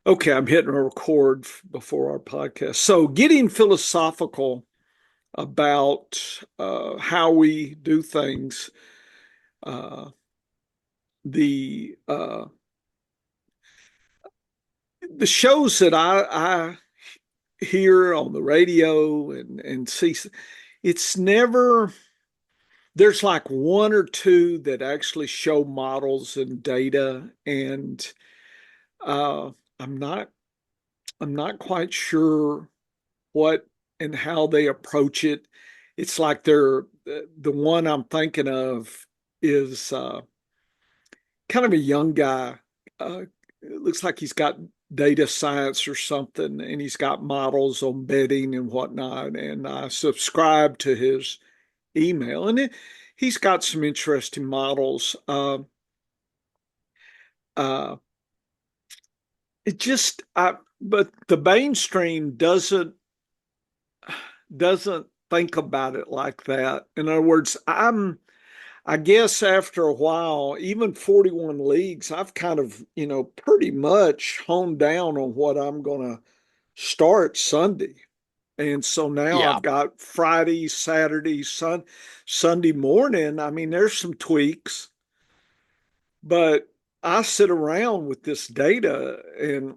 Okay, I'm hitting a record before our podcast. So, getting philosophical about how we do things. Uh, the the shows that I hear on the radio and see, it's never. There's like one or two that actually show models and data, and uh, I'm not I'm not quite sure what and how they approach it. It's like the one I'm thinking of is kind of a young guy. It looks like he's got data science or something, and he's got models on betting and whatnot. And I subscribe to his email, and he's got some interesting models. Uh, it just, but the mainstream doesn't think about it like that. In other words, I guess after a while, even 41 leagues, I've kind of, pretty much honed down on what I'm going to start Sunday. And so now Yeah. I've got Friday, Saturday, Sunday morning. I mean, there's some tweaks, but I sit around with this data and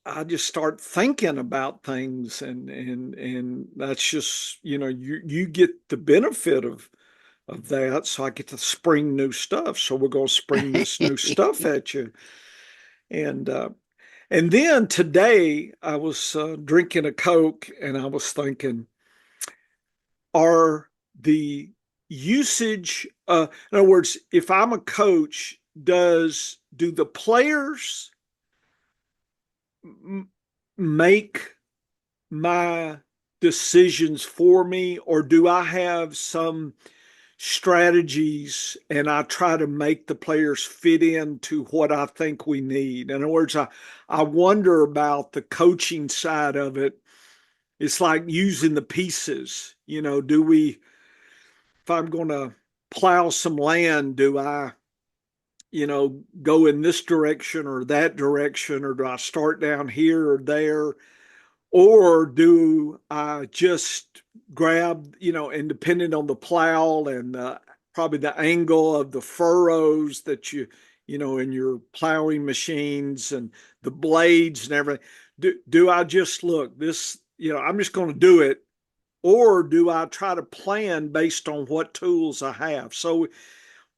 I just start thinking about things and that's just, you get the benefit of that. So I get to spring new stuff. So we're going to spring this new stuff at you. And and then today I was drinking a Coke and I was thinking, are the usage, in other words, if I'm a coach, do the players make my decisions for me, or do I have some strategies and I try to make the players fit into what I think we need? In other words, I wonder about the coaching side of it. It's like using the pieces. If I'm going to plow some land, do I, go in this direction or that direction, or do I start down here or there? Or do I just grab, and depending on the plow and probably the angle of the furrows that in your plowing machines and the blades and everything, do I just look this, I'm just going to do it, or do I try to plan based on what tools I have? So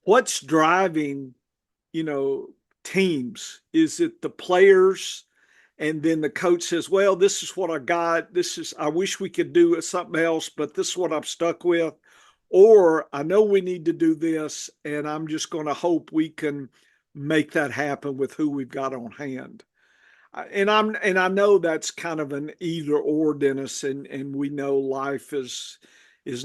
what's driving, you know, teams? Is it the players? And then the coach says, well, this is what I got. I wish we could do something else, but this is what I'm stuck with. Or I know we need to do this, and I'm just going to hope we can make that happen with who we've got on hand. And I know that's kind of an either or, Dennis, and we know life is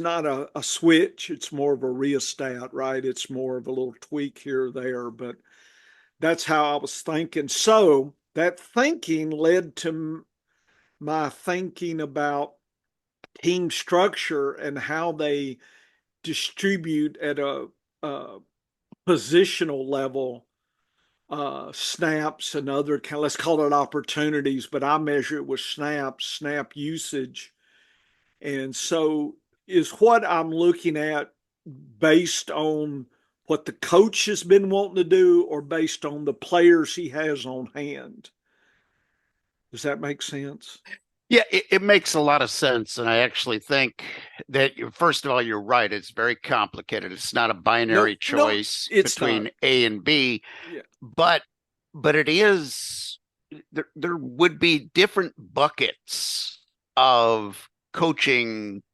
not a switch. It's more of a rheostat, right? It's more of a little tweak here or there, but that's how I was thinking. So that thinking led to my thinking about team structure and how they distribute at a positional level, snaps and other kind, let's call it opportunities, but I measure it with snap usage. And so is what I'm looking at based on what the coach has been wanting to do, or based on the players he has on hand? Does that make sense? Yeah, it makes a lot of sense. And I actually think that, first of all, you're right. It's very complicated. It's not a No, binary no, choice it's not. between A and B, Yeah. but it is there would be different buckets of coaching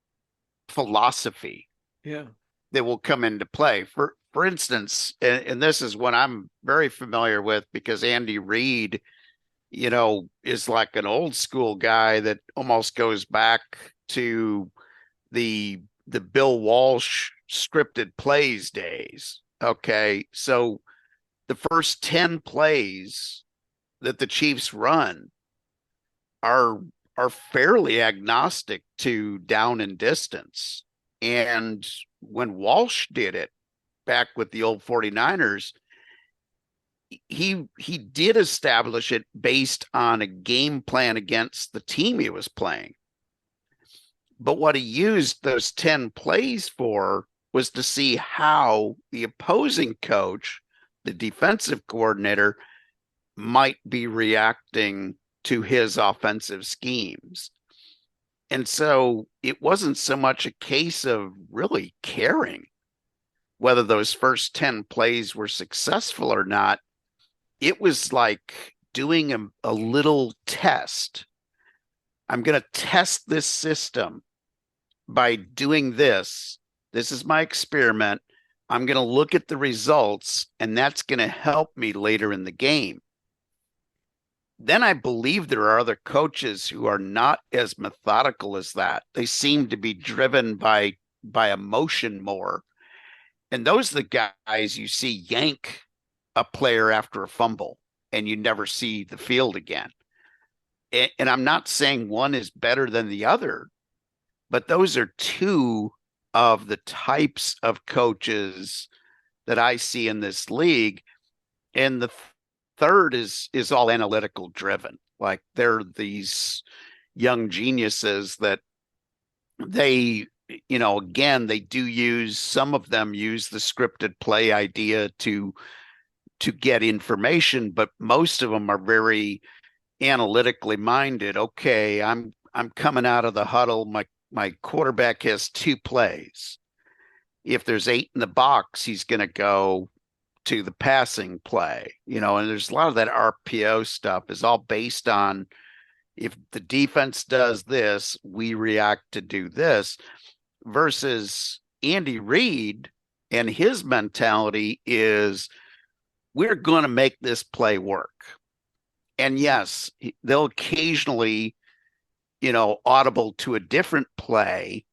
philosophy Yeah. that will come into play. For instance, and this is one I'm very familiar with because Andy Reid, is like an old school guy that almost goes back to the Bill Walsh scripted plays days. Okay. So the first 10 plays that the Chiefs run are fairly agnostic to down and distance. And when Walsh did it back with the old 49ers, he did establish it based on a game plan against the team he was playing. But what he used those 10 plays for was to see how the opposing coach, the defensive coordinator, might be reacting to his offensive schemes. And so it wasn't so much a case of really caring whether those first 10 plays were successful or not. It was like doing a little test. I'm going to test this system by doing this. This is my experiment. I'm going to look at the results, and that's going to help me later in the game. Then I believe there are other coaches who are not as methodical as that. They seem to be driven by emotion more. And those are the guys you see yank a player after a fumble, and you never see the field again. And I'm not saying one is better than the other, but those are two of the types of coaches that I see in this league. And the third is all analytical driven. Like they're these young geniuses that they, again, they do use, some of them use the scripted play idea to get information, but most of them are very analytically minded. Okay, I'm coming out of the huddle. My quarterback has 2 plays. If there's 8 in the box, he's going to go to the passing play, and there's a lot of that RPO stuff is all based on, if the defense does this, we react to do this, versus Andy Reid and his mentality is, we're going to make this play work. And yes, they'll occasionally, audible to a different play,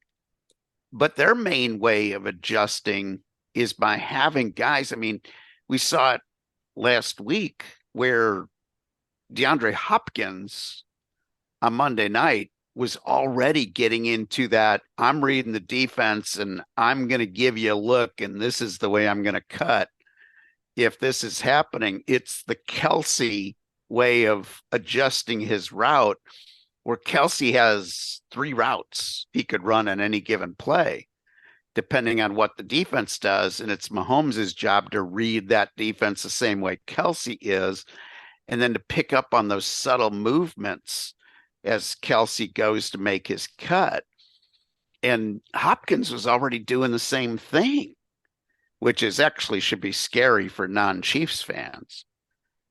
but their main way of adjusting is by having guys. I mean, we saw it last week where DeAndre Hopkins on Monday night was already getting into that, I'm reading the defense and I'm going to give you a look, and this is the way I'm going to cut. If this is happening, it's the Kelsey way of adjusting his route, where Kelsey has 3 routes he could run in any given play, depending on what the defense does. And it's Mahomes' job to read that defense the same way Kelsey is, and then to pick up on those subtle movements as Kelsey goes to make his cut. And Hopkins was already doing the same thing, which is actually should be scary for non-Chiefs fans,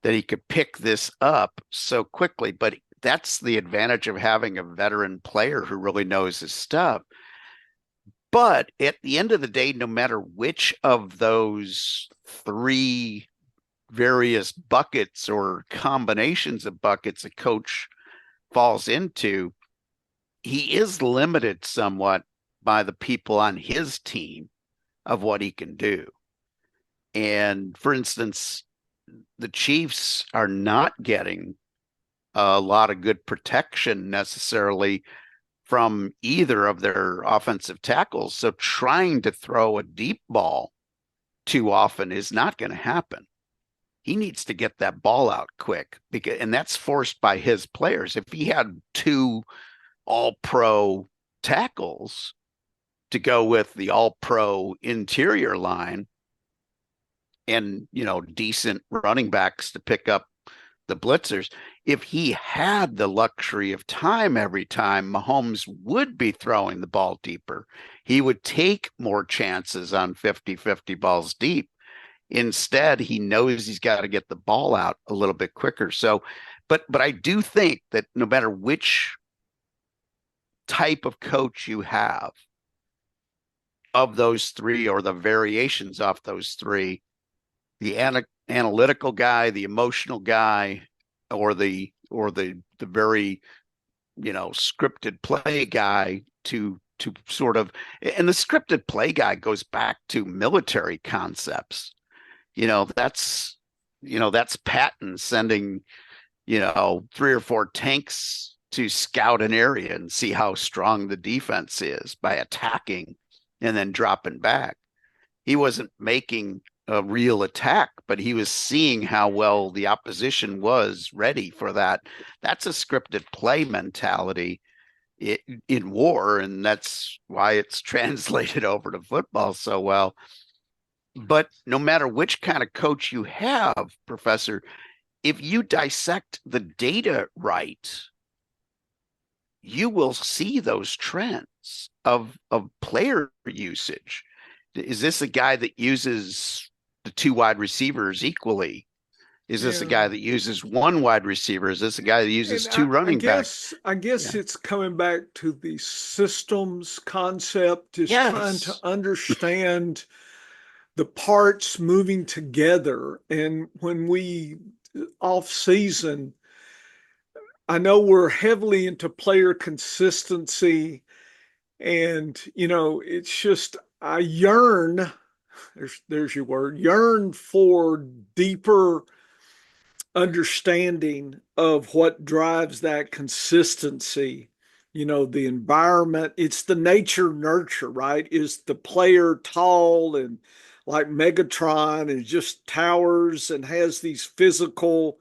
that he could pick this up so quickly. But that's the advantage of having a veteran player who really knows his stuff. But at the end of the day, no matter which of those 3 various buckets or combinations of buckets a coach falls into, he is limited somewhat by the people on his team of what he can do. And for instance, the Chiefs are not getting a lot of good protection necessarily from either of their offensive tackles. So trying to throw a deep ball too often is not going to happen. He needs to get that ball out quick, and that's forced by his players. If he had 2 all-pro tackles to go with the all-pro interior line and, decent running backs to pick up the blitzers, if he had the luxury of time every time, Mahomes would be throwing the ball deeper. He would take more chances on 50-50 balls deep. Instead, he knows he's got to get the ball out a little bit quicker. So, but I do think that no matter which type of coach you have of those 3 or the variations off those 3, the analytical guy, the emotional guy, or the very, scripted play guy to sort of, and the scripted play guy goes back to military concepts. That's Patton sending, 3 or 4 tanks to scout an area and see how strong the defense is by attacking and then dropping back. He wasn't making a real attack, but he was seeing how well the opposition was ready for that. That's a scripted play mentality in war, and that's why it's translated over to football so well. But no matter which kind of coach you have, Professor, if you dissect the data right, you will see those trends of player usage. Is this a guy that uses the two wide receivers equally? Is this a Yeah. guy that uses one wide receiver? Is this a guy that uses And two I running backs? guess I guess Yeah. it's coming back to the systems concept, is trying to Yes. understand the parts moving together. And when we off season, I know we're heavily into player consistency, and it's just I yearn, there's your word, yearn for deeper understanding of what drives that consistency. The environment, it's the nature nurture, right? Is the player tall and like Megatron and just towers and has these physical?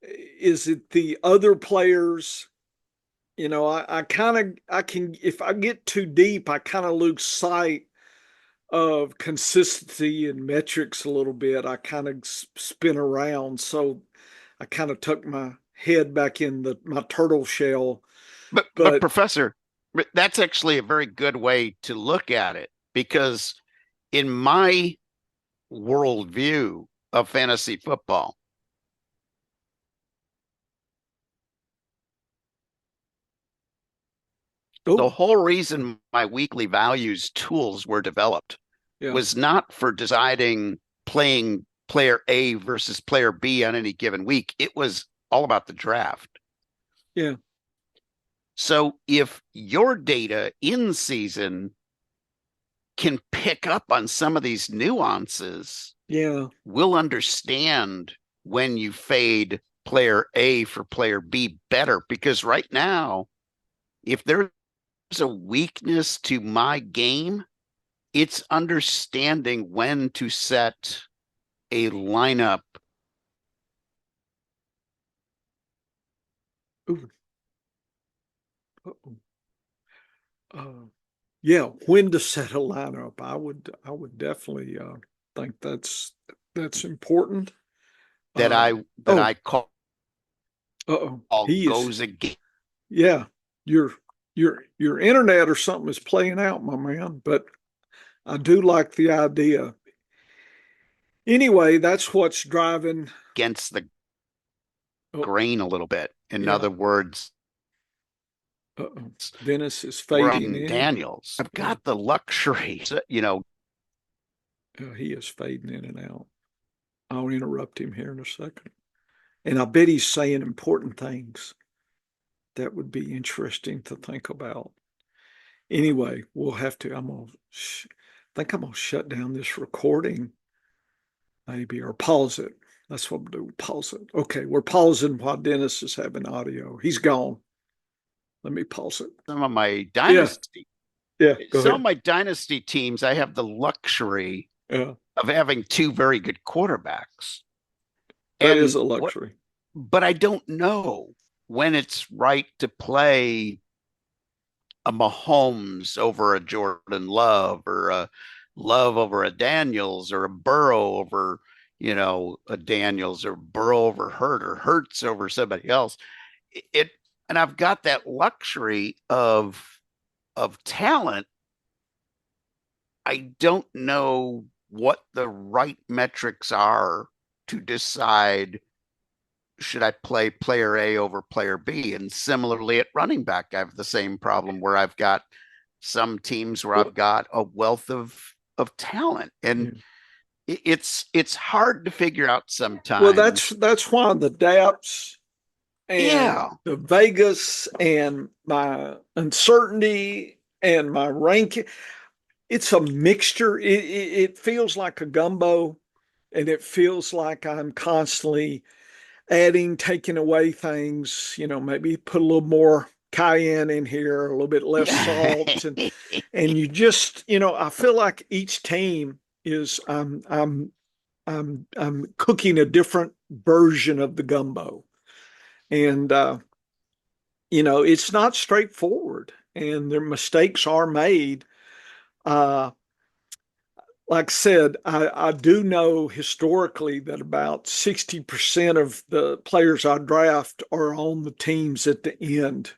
Is it the other players? I kind of, I can, if I get too deep, I kind of lose sight of consistency and metrics a little bit. I kind of spin around. So I kind of tuck my head back in my turtle shell. But But Professor, that's actually a very good way to look at it because in my worldview of fantasy football, the oh, whole reason my weekly values tools were developed yeah, was not for deciding playing player A versus player B on any given week. It was all about the draft. yeah, So if your data in season can pick up on some of these nuances, yeah, we'll understand when you fade player A for player B better. Because right now, if there's a weakness to my game, it's understanding when to set a lineup. ooh, yeah. When to set a lineup, I would definitely think that's important. that Uh, I that oh, I call he is. goes against Yeah, your your internet or something is playing out, my man. But I do like the idea. Anyway, that's what's driving. the Oh, grain a little bit. In yeah. other words, Dennis is we're fading on in. Daniels. I've Yeah, got the luxury, he is fading in and out. I'll interrupt him here in a second. And I bet he's saying important things that would be interesting to think about. Anyway, we'll have to. Think I'm gonna shut down this recording, maybe, or pause it. That's what we'll do. Pause it. Okay, we're pausing while Dennis is having audio. He's gone. Let me pause it. some of my Yeah, dynasty yeah. Go some of ahead. my dynasty teams, I have the luxury Yeah, of having two very good quarterbacks. that is And a what luxury. but I don't know when it's right to play a Mahomes over a Jordan Love or a Love over a Daniels or a Burrow over, a Daniels or Burrow over Hurt or Hurts over somebody else. It and I've got that luxury of talent. I don't know what the right metrics are to decide should I play player A over player B? And similarly at running back, I have the same problem where I've got some teams where Well, I've got a wealth of talent. And yeah. it's hard to figure out Well, that's sometimes. that's why the DAPS and Yeah. the Vegas and my uncertainty and my ranking. It's a mixture. It feels like a gumbo, and it feels like I'm constantly adding, taking away things. Maybe put a little more cayenne in here, a little bit less salt, and you just, I feel like each team is I'm I'm cooking a different version of the gumbo. And it's not straightforward, and their mistakes are made. Uh, like I said, I do know historically that about 60% of the players I draft are on the teams at the end,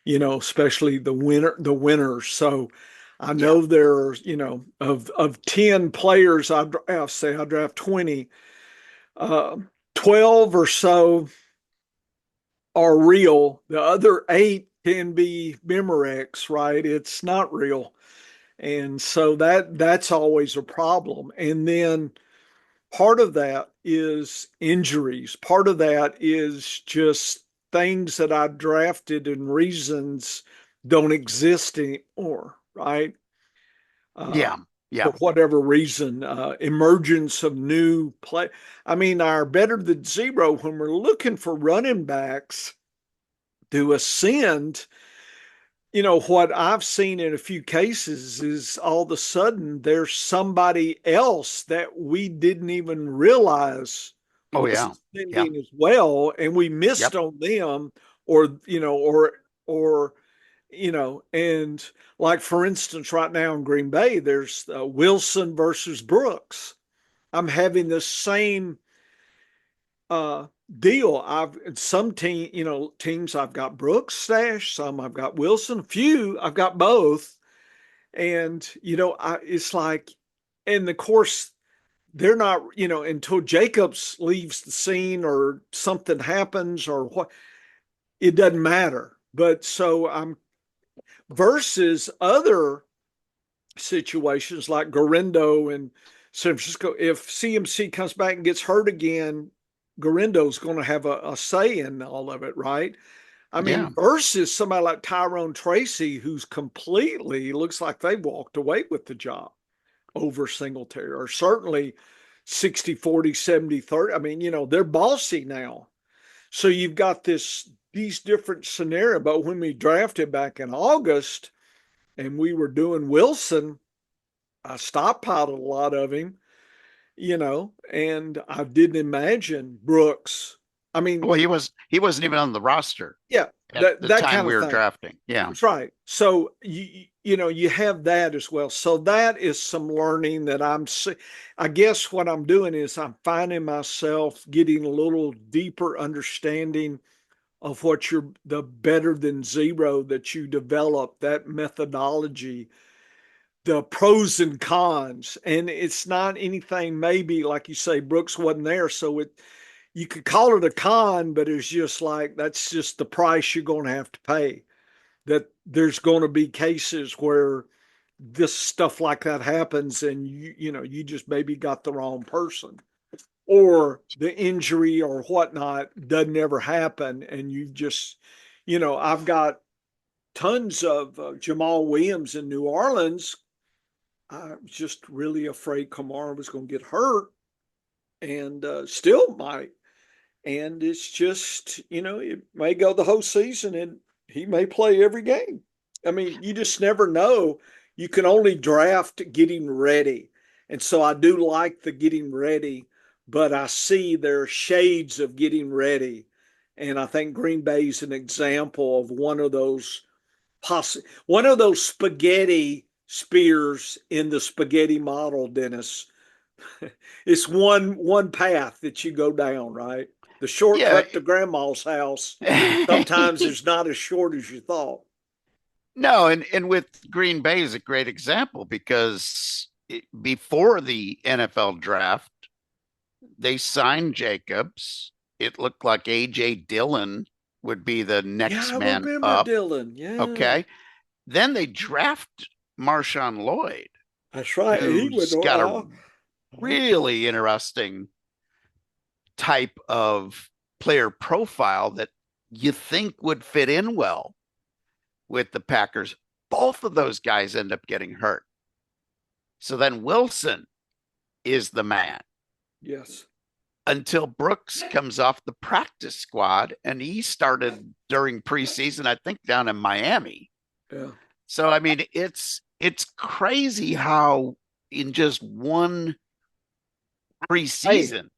especially the winners. So I Yeah. know there's, of 10 players I draft, say I draft 20, uh, 12 or so are real. The other eight can be Memorex, right? It's not real. And so that's always a problem. And then part of that is injuries. Part of that is just things that I drafted and reasons don't exist anymore, right? Yeah. For Yeah. whatever reason, emergence of new play. I mean, our better than zero, when we're looking for running backs to ascend, what I've seen in a few cases is all of a sudden there's somebody else that we didn't even realize Oh, was yeah. Yeah. ascending as well, and we missed Yep. on them, or and like for instance, right now in Green Bay, there's Wilson versus Brooks. I'm having the same deal. I've some teams I've got Brooks stash, some I've got Wilson, a few I've got both, and it's like, and of course they're not, until Jacobs leaves the scene or something happens or what, it doesn't matter. But so I'm versus other situations like Garindo and San Francisco. If CMC comes back and gets hurt again, Garindo's going to have a say in all of it, right? I Yeah. mean, versus somebody like Tyrone Tracy, who's completely looks like they walked away with the job over Singletary, or certainly 60-40, 70-30. I mean, they're bossy now. So you've got these different scenarios. But when we drafted back in August and we were doing Wilson, I stockpiled a lot of him, and I didn't imagine Brooks. I mean, Well, he wasn't even on the roster yeah, at that the that time kind we of were thing. drafting. Yeah. That's right. So you have that as well. So that is some learning that I guess what I'm doing is I'm finding myself getting a little deeper understanding of what the better than zero that you develop, that methodology, the pros and cons. And it's not anything, maybe like you say, Brooks wasn't there. So you could call it a con, but it's just like that's just the price you're going to have to pay. That there's going to be cases where this stuff like that happens, and you just maybe got the wrong person, or the injury or whatnot doesn't ever happen, and you just, I've got tons of Jamal Williams in New Orleans. I was just really afraid Kamara was going to get hurt, and still might. And it's just, it may go the whole season and he may play every game. I mean, you just never know. You can only draft getting ready. And so I do like the getting ready, but I see there are shades of getting ready. And I think Green Bay is an example of one of those spaghetti spears in the spaghetti model, Dennis. It's one path that you go down, right? The Yeah. shortcut to grandma's house sometimes is not as short as you thought. No, and with Green Bay is a great example because before the NFL draft, they signed Jacobs. It looked like AJ Dillon would be the Yeah, next I man remember up. Dylan. Yeah, Okay. Then they draft Marshawn Lloyd, that's right. He went. who's got a really interesting type of player profile that you think would fit in well with the Packers. Both of those guys end up getting hurt. So then Wilson is the man Yes. until Brooks comes off the practice squad and he started during preseason, I think down in Miami. Yeah. So I mean it's crazy how in just one Hey, preseason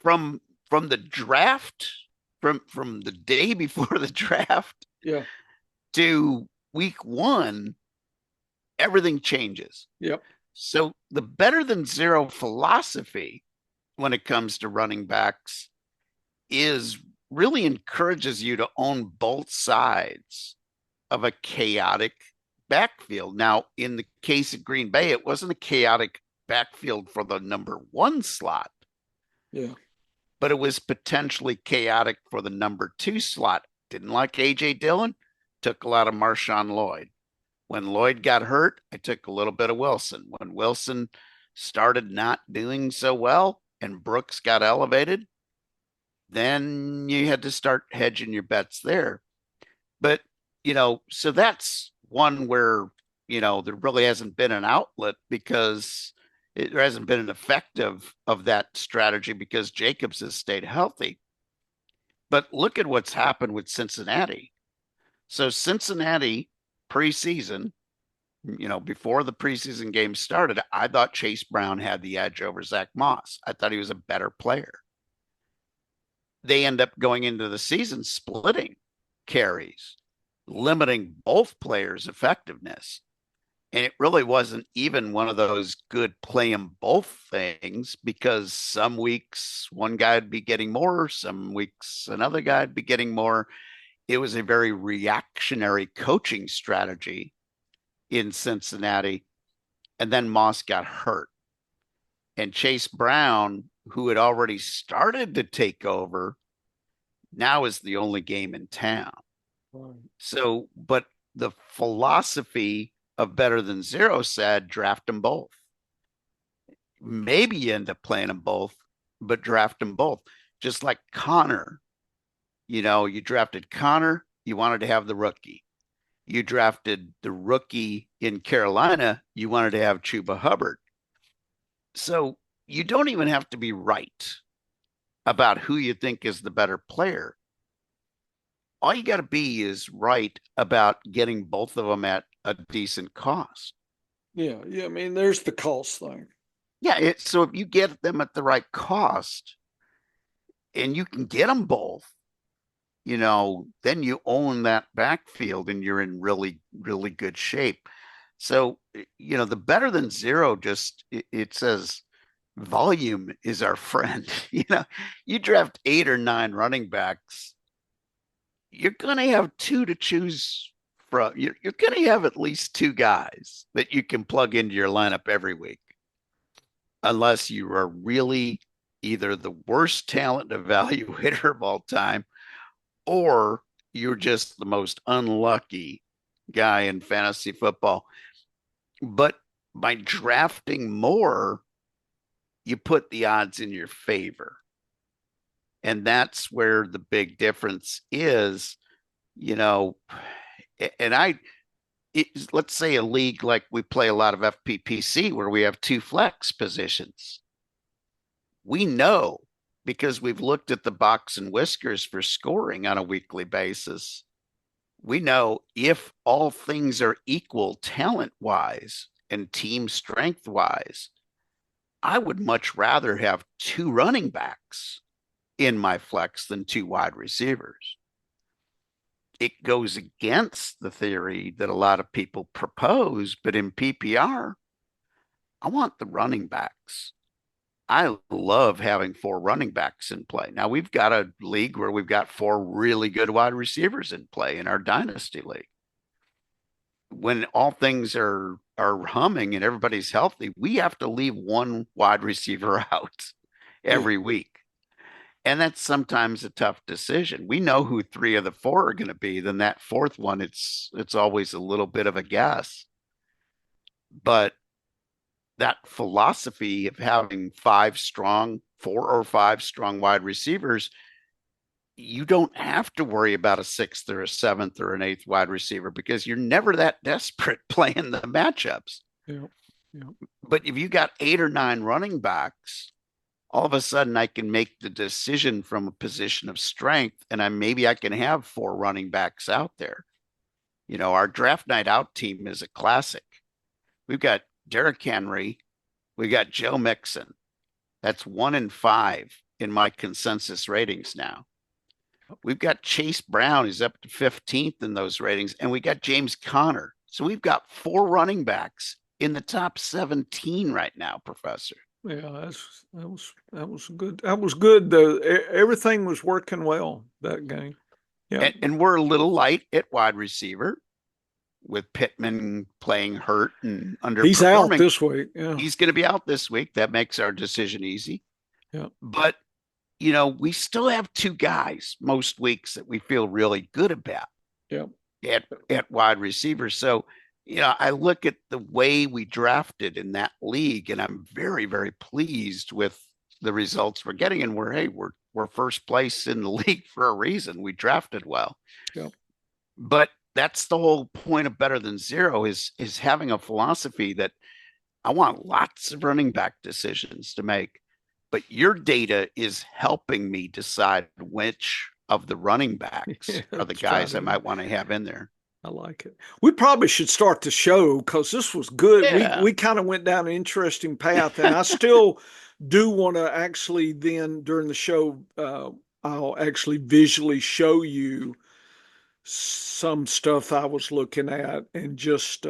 from the draft, from the day before the draft yeah, to week one, everything changes. yep, So the better than zero philosophy when it comes to running backs is really encourages you to own both sides of a chaotic backfield. Now, in the case of Green Bay, it wasn't a chaotic backfield for the number one slot, yeah, but it was potentially chaotic for the number two slot. Didn't like AJ Dillon, took a lot of Marshawn Lloyd. When Lloyd got hurt, I took a little bit of Wilson. When Wilson started not doing so well and Brooks got elevated, then you had to start hedging your bets there. But, so that's one where, there really hasn't been an outlet because there hasn't been an effect of that strategy because Jacobs has stayed healthy. But look at what's happened with Cincinnati. So Cincinnati preseason, before the preseason game started, I thought Chase Brown had the edge over Zach Moss. I thought he was a better player. They end up going into the season splitting carries, limiting both players' effectiveness. And it really wasn't even one of those good play them both things because some weeks one guy would be getting more, some weeks another guy would be getting more. It was a very reactionary coaching strategy in Cincinnati. And then Moss got hurt. And Chase Brown, who had already started to take over, now is the only game in town. right. So, but the philosophy of better than zero said draft them both. Maybe you end up playing them both, but draft them both. Just like Connor, you drafted Connor, you wanted to have the rookie. You drafted the rookie in Carolina, you wanted to have Chuba Hubbard. So you don't even have to be right about who you think is the better player. All you got to be is right about getting both of them at a decent cost. Yeah, yeah. I mean, there's the cost thing. Yeah. So if you get them at the right cost and you can get them both, then you own that backfield and you're in really, really good shape. So, the better than zero just it says volume is our friend. You draft 8 or 9 running backs, you're going to have two to choose from. You're going to have at least two guys that you can plug into your lineup every week, unless you are really either the worst talent evaluator of all time or you're just the most unlucky guy in fantasy football. But by drafting more, you put the odds in your favor. And that's where the big difference is, you know. And let's say a league like we play a lot of FPPC where we have two flex positions. We know because we've looked at the box and whiskers for scoring on a weekly basis. We know if all things are equal talent wise and team strength wise, I would much rather have two running backs in my flex than two wide receivers. It goes against the theory that a lot of people propose, but in PPR, I want the running backs. I love having 4 running backs in play. Now we've got a league where we've got 4 really good wide receivers in play in our dynasty league. When all things are humming and everybody's healthy, we have to leave one wide receiver out Yeah, every week. And that's sometimes a tough decision. We know who 3 of the 4 are going to be. Then that fourth one, it's always a little bit of a guess. But that philosophy of having 4 or 5 strong wide receivers, you don't have to worry about a 6th or a 7th or an 8th wide receiver because you're never that desperate playing the matchups. yeah, yeah. But if you got 8 or 9 running backs, all of a sudden I can make the decision from a position of strength, and maybe I can have 4 running backs out there. Our draft night out team is a classic. We've got Derrick Henry, we got Joe Mixon, That's 1 in 5 in my consensus ratings now. We've got Chase Brown, who's up to 15th in those ratings, and we got James Conner. So we've got 4 running backs in the top 17 right now, Professor. Yeah, that was good. That was good. Everything was working well that game. Yeah. And we're a little light at wide receiver with Pittman playing hurt and He's out underperforming. this week. Yeah. He's going to be out this week. That makes our decision easy. Yeah. But, we still have 2 guys most weeks that we feel really good about Yeah. at wide receiver. So, I look at the way we drafted in that league, and I'm very, very pleased with the results we're getting. And we're first place in the league for a reason. We drafted well. Yeah. But that's the whole point of better than zero is having a philosophy that I want lots of running back decisions to make, but your data is helping me decide which of the running backs are the guys I might want to have in there. I like it. We probably should start the show because this was good. Yeah. We kind of went down an interesting path, and I still do want to actually then during the show, I'll actually visually show you some stuff I was looking at, and just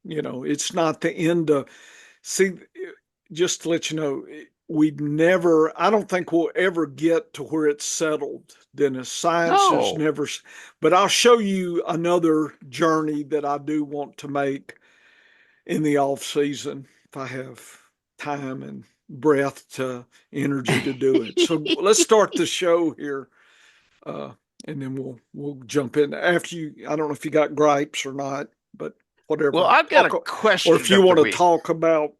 it's not the end of see. Just to let you know, I don't think we'll ever get to where it's settled. Dennis, science is never, but I'll show you another journey that I do want to make in the off season if I have time and breath to energy to do it. So let's start the show here. And then we'll jump in after you. I don't know if you got gripes or not, but whatever. Well, I've got a question. Or if you want to talk about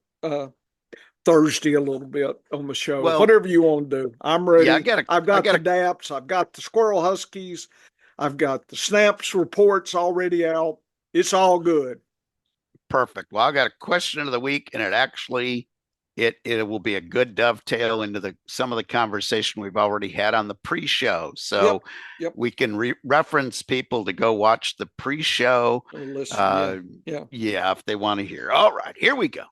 Thursday a little bit on the show, whatever you want to do. I'm ready. Yeah, I've got the DAPs. I've got the Squirrel Huskies. I've got the snaps reports already out. It's all good. Perfect. Well, I got a question of the week, and it will be a good dovetail into some of the conversation we've already had on the pre-show. So yep. We can reference people to go watch the pre-show. Listen, yeah, if they want to hear. All right, here we go.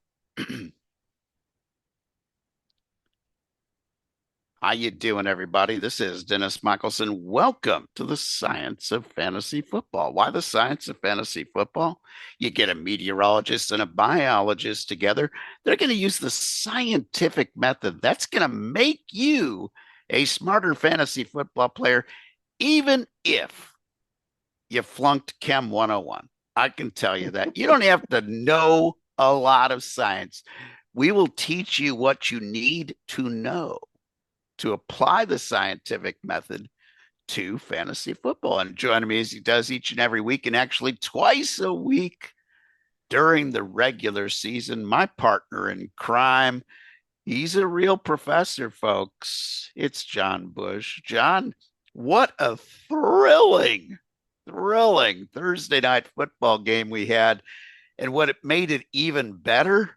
How you doing, everybody? This is Dennis Michelson. Welcome to the Science of Fantasy Football. Why the Science of Fantasy Football? You get a meteorologist and a biologist together. They're going to use the scientific method. That's going to make you a smarter fantasy football player, even if you flunked Chem 101. I can tell you that. You don't have to know a lot of science. We will teach you what you need to know to apply the scientific method to fantasy football. And joining me as he does each and every week, and actually twice a week during the regular season, my partner in crime. He's a real professor, folks. It's John Bush. John, what a thrilling Thursday night football game we had. And what it made it even better,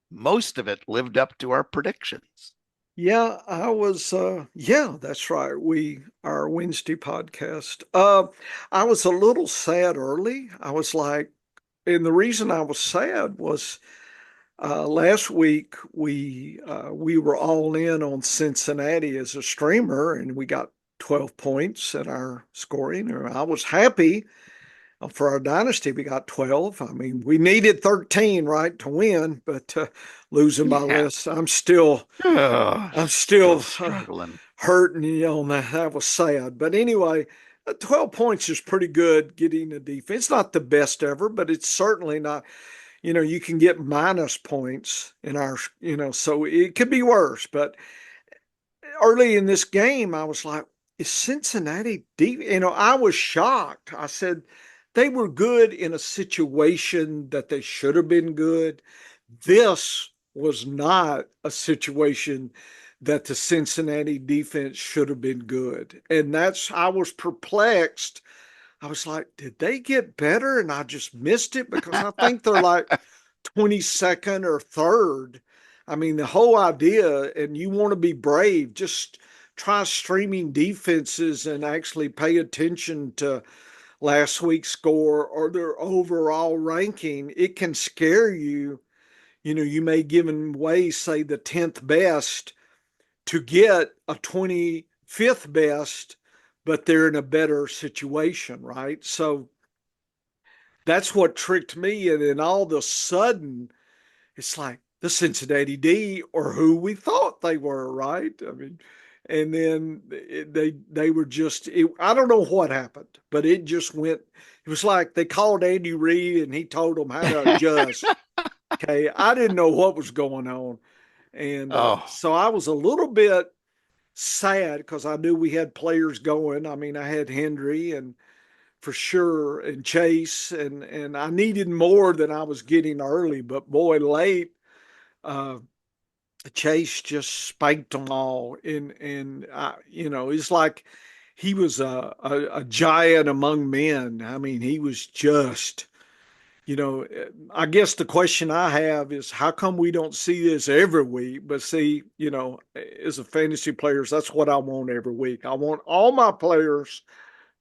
most of it lived up to our predictions. Yeah, I was, that's right. Our Wednesday podcast. I was a little sad early. I was like, and the reason I was sad was last week we were all in on Cincinnati as a streamer, and we got 12 points in our scoring. And I was happy for our dynasty. We got 12. I mean, we needed 13, right, to win, but losing by less, I'm still struggling, hurting on that. That was sad. But anyway, 12 points is pretty good getting a defense. Not the best ever, but it's certainly not. You can get minus points in our, so it could be worse. But early in this game, I was like, is Cincinnati deep? I was shocked. I said, they were good in a situation that they should have been good. This was not a situation that the Cincinnati defense should have been good. And I was perplexed. I was like, did they get better? And I just missed it because I think they're like 22nd or 3rd. I mean, the whole idea, and you want to be brave, just try streaming defenses and actually pay attention to last week's score or their overall ranking. It can scare you. You may give away, say, the 10th best to get a 25th best, but they're in a better situation, right? So that's what tricked me. And then all of a sudden, it's like the Cincinnati D or who we thought they were, right? I mean, and then they were just I don't know what happened, but it just went. It was like they called Andy Reid and he told them how to adjust. Okay, I didn't know what was going on, and Oh, so I was a little bit sad because I knew we had players going. I mean, I had Hendry and for sure and Chase, and I needed more than I was getting early, but boy, late uh, Chase just spanked them all, and it's like he was a giant among men. I mean, he was just. I guess the question I have is how come we don't see this every week? But see, as a fantasy players, that's what I want every week. I want all my players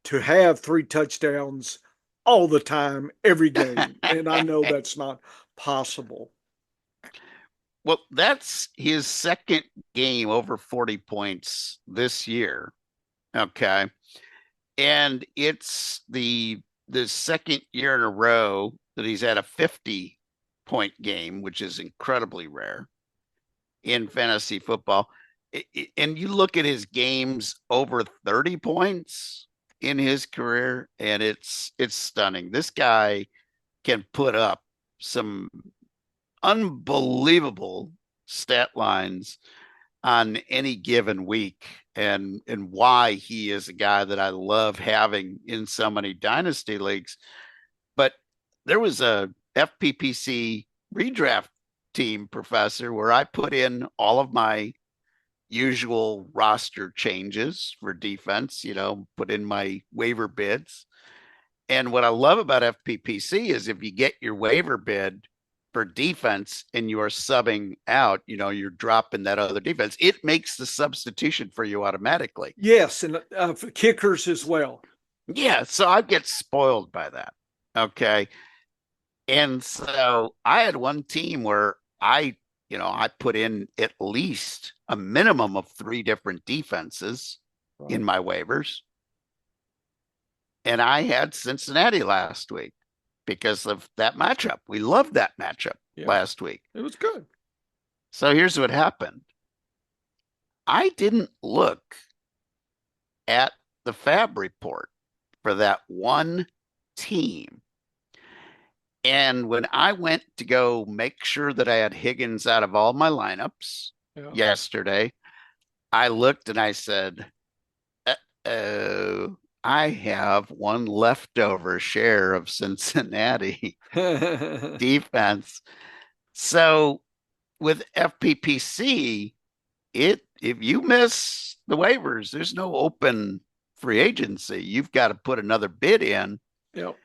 to have 3 touchdowns all the time, every game. And I know that's not possible. well, that's his second game over 40 points this year. Okay. And it's the second year in a row that he's had a 50-point game, which is incredibly rare in fantasy football. And you look at his games over 30 points in his career, and it's stunning. This guy can put up some unbelievable stat lines on any given week, and why he is a guy that I love having in so many dynasty leagues. But there was a FPPC redraft team, Professor, where I put in all of my usual roster changes for defense, put in my waiver bids. And what I love about FPPC is if you get your waiver bid for defense and you are subbing out, you're dropping that other defense, it makes the substitution for you automatically. Yes, and for kickers as well. Yeah, so I get spoiled by that. Okay. And so I had one team where I put in at least a minimum of 3 different defenses in Right. my waivers. And I had Cincinnati last week because of that matchup. We loved that matchup Yeah, last week. it was good. So here's what happened. I didn't look at the Fab report for that one team. And when I went to go make sure that I had Higgins out of all my lineups Yeah. yesterday, I looked and I said, oh, I have one leftover share of Cincinnati defense. So with FPPC, if you miss the waivers, there's no open free agency. You've got to put another bid in. Yep.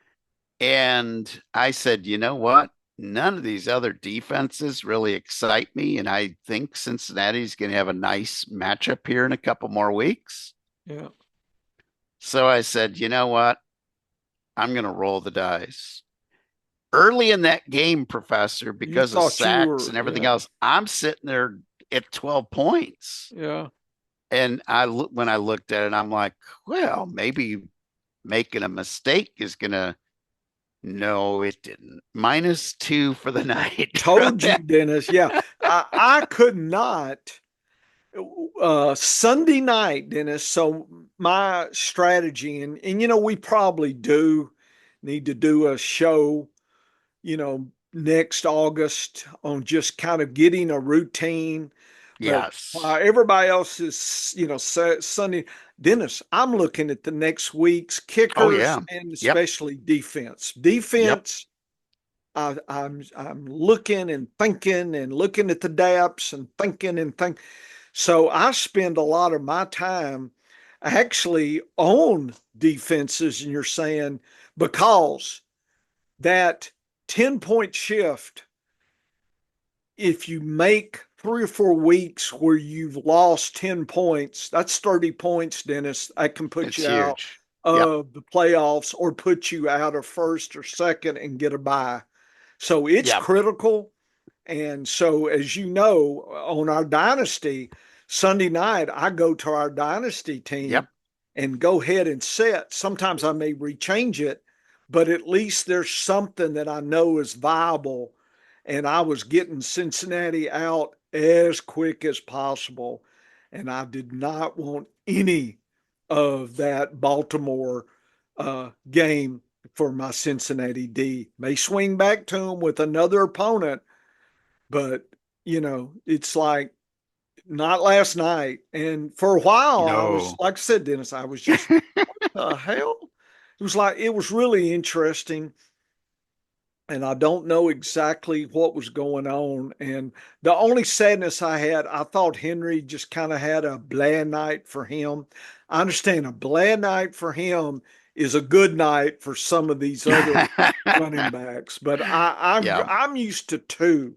And I said, you know what? None of these other defenses really excite me. And I think Cincinnati's going to have a nice matchup here in a couple more weeks. Yeah. So I said, you know what? I'm going to roll the dice. Early in that game, Professor, You because of thought you sacks were, and everything yeah, else, I'm sitting there at 12 points. yeah. And when I looked at it, I'm like, well, maybe making a mistake is going to. No, it didn't. -2 for the night. Told you, Dennis. Yeah, I could not. Sunday night, Dennis. So my strategy, and we probably do need to do a show, next August on just kind of getting a routine. But Yes. everybody else is, Sunday. Dennis, I'm looking at the next week's Oh kickers yeah. and Yep. especially defense. Yep. Defense, I'm looking and thinking and looking at the depths and thinking and think. So I spend a lot of my time actually on defenses, and you're saying because that 10-point shift, if you make 3 or 4 weeks where you've lost 10 points, that's 30 points, Dennis. That can put It's you out huge. Yep. of the playoffs or put you out of first or second and get a bye. So it's Yep. critical. And so, as you know, on our dynasty, Sunday night, I go to our dynasty Yep. team and go ahead and set. Sometimes I may rechange it, but at least there's something that I know is viable. And I was getting Cincinnati out as quick as possible. And I did not want any of that Baltimore game for my Cincinnati D. May swing back to them with another opponent, but it's like not last night. And for a while, I was, No. like I said, Dennis, I was just, what the hell? It was really interesting. And I don't know exactly what was going on. And the only sadness I had, I thought Henry just kind of had a bland night for him. I understand a bland night for him is a good night for some of these other running backs, but Yeah. I'm used to two.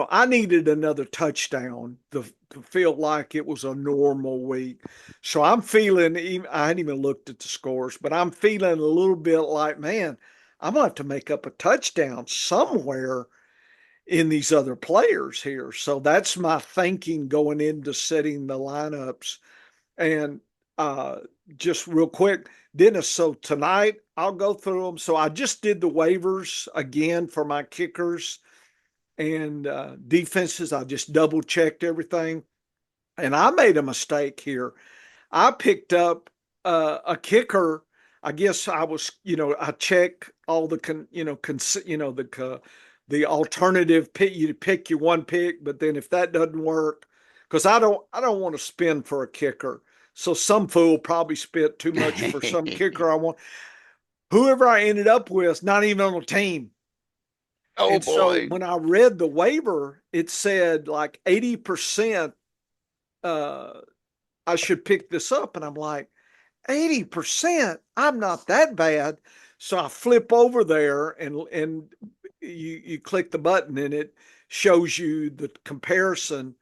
I needed another touchdown to feel like it was a normal week. So I'm feeling, I hadn't even looked at the scores, but I'm feeling a little bit like, man, I'm going to have to make up a touchdown somewhere in these other players here. So that's my thinking going into setting the lineups. And uh, just real quick, Dennis, so tonight I'll go through them. So I just did the waivers again for my kickers and defenses. I just double checked everything. And I made a mistake here. I picked up a kicker. I guess I was, I check all the, the alternative pick. You pick your one pick, but then if that doesn't work, because I don't want to spend for a kicker. So some fool probably spent too much for some kicker I want. Whoever I ended up with, not even on the team. Oh And so boy. when I read the waiver, it said like 80% uh, I should pick this up. And I'm like, 80%? I'm not that bad. So I flip over there and you click the button and it shows you the comparison.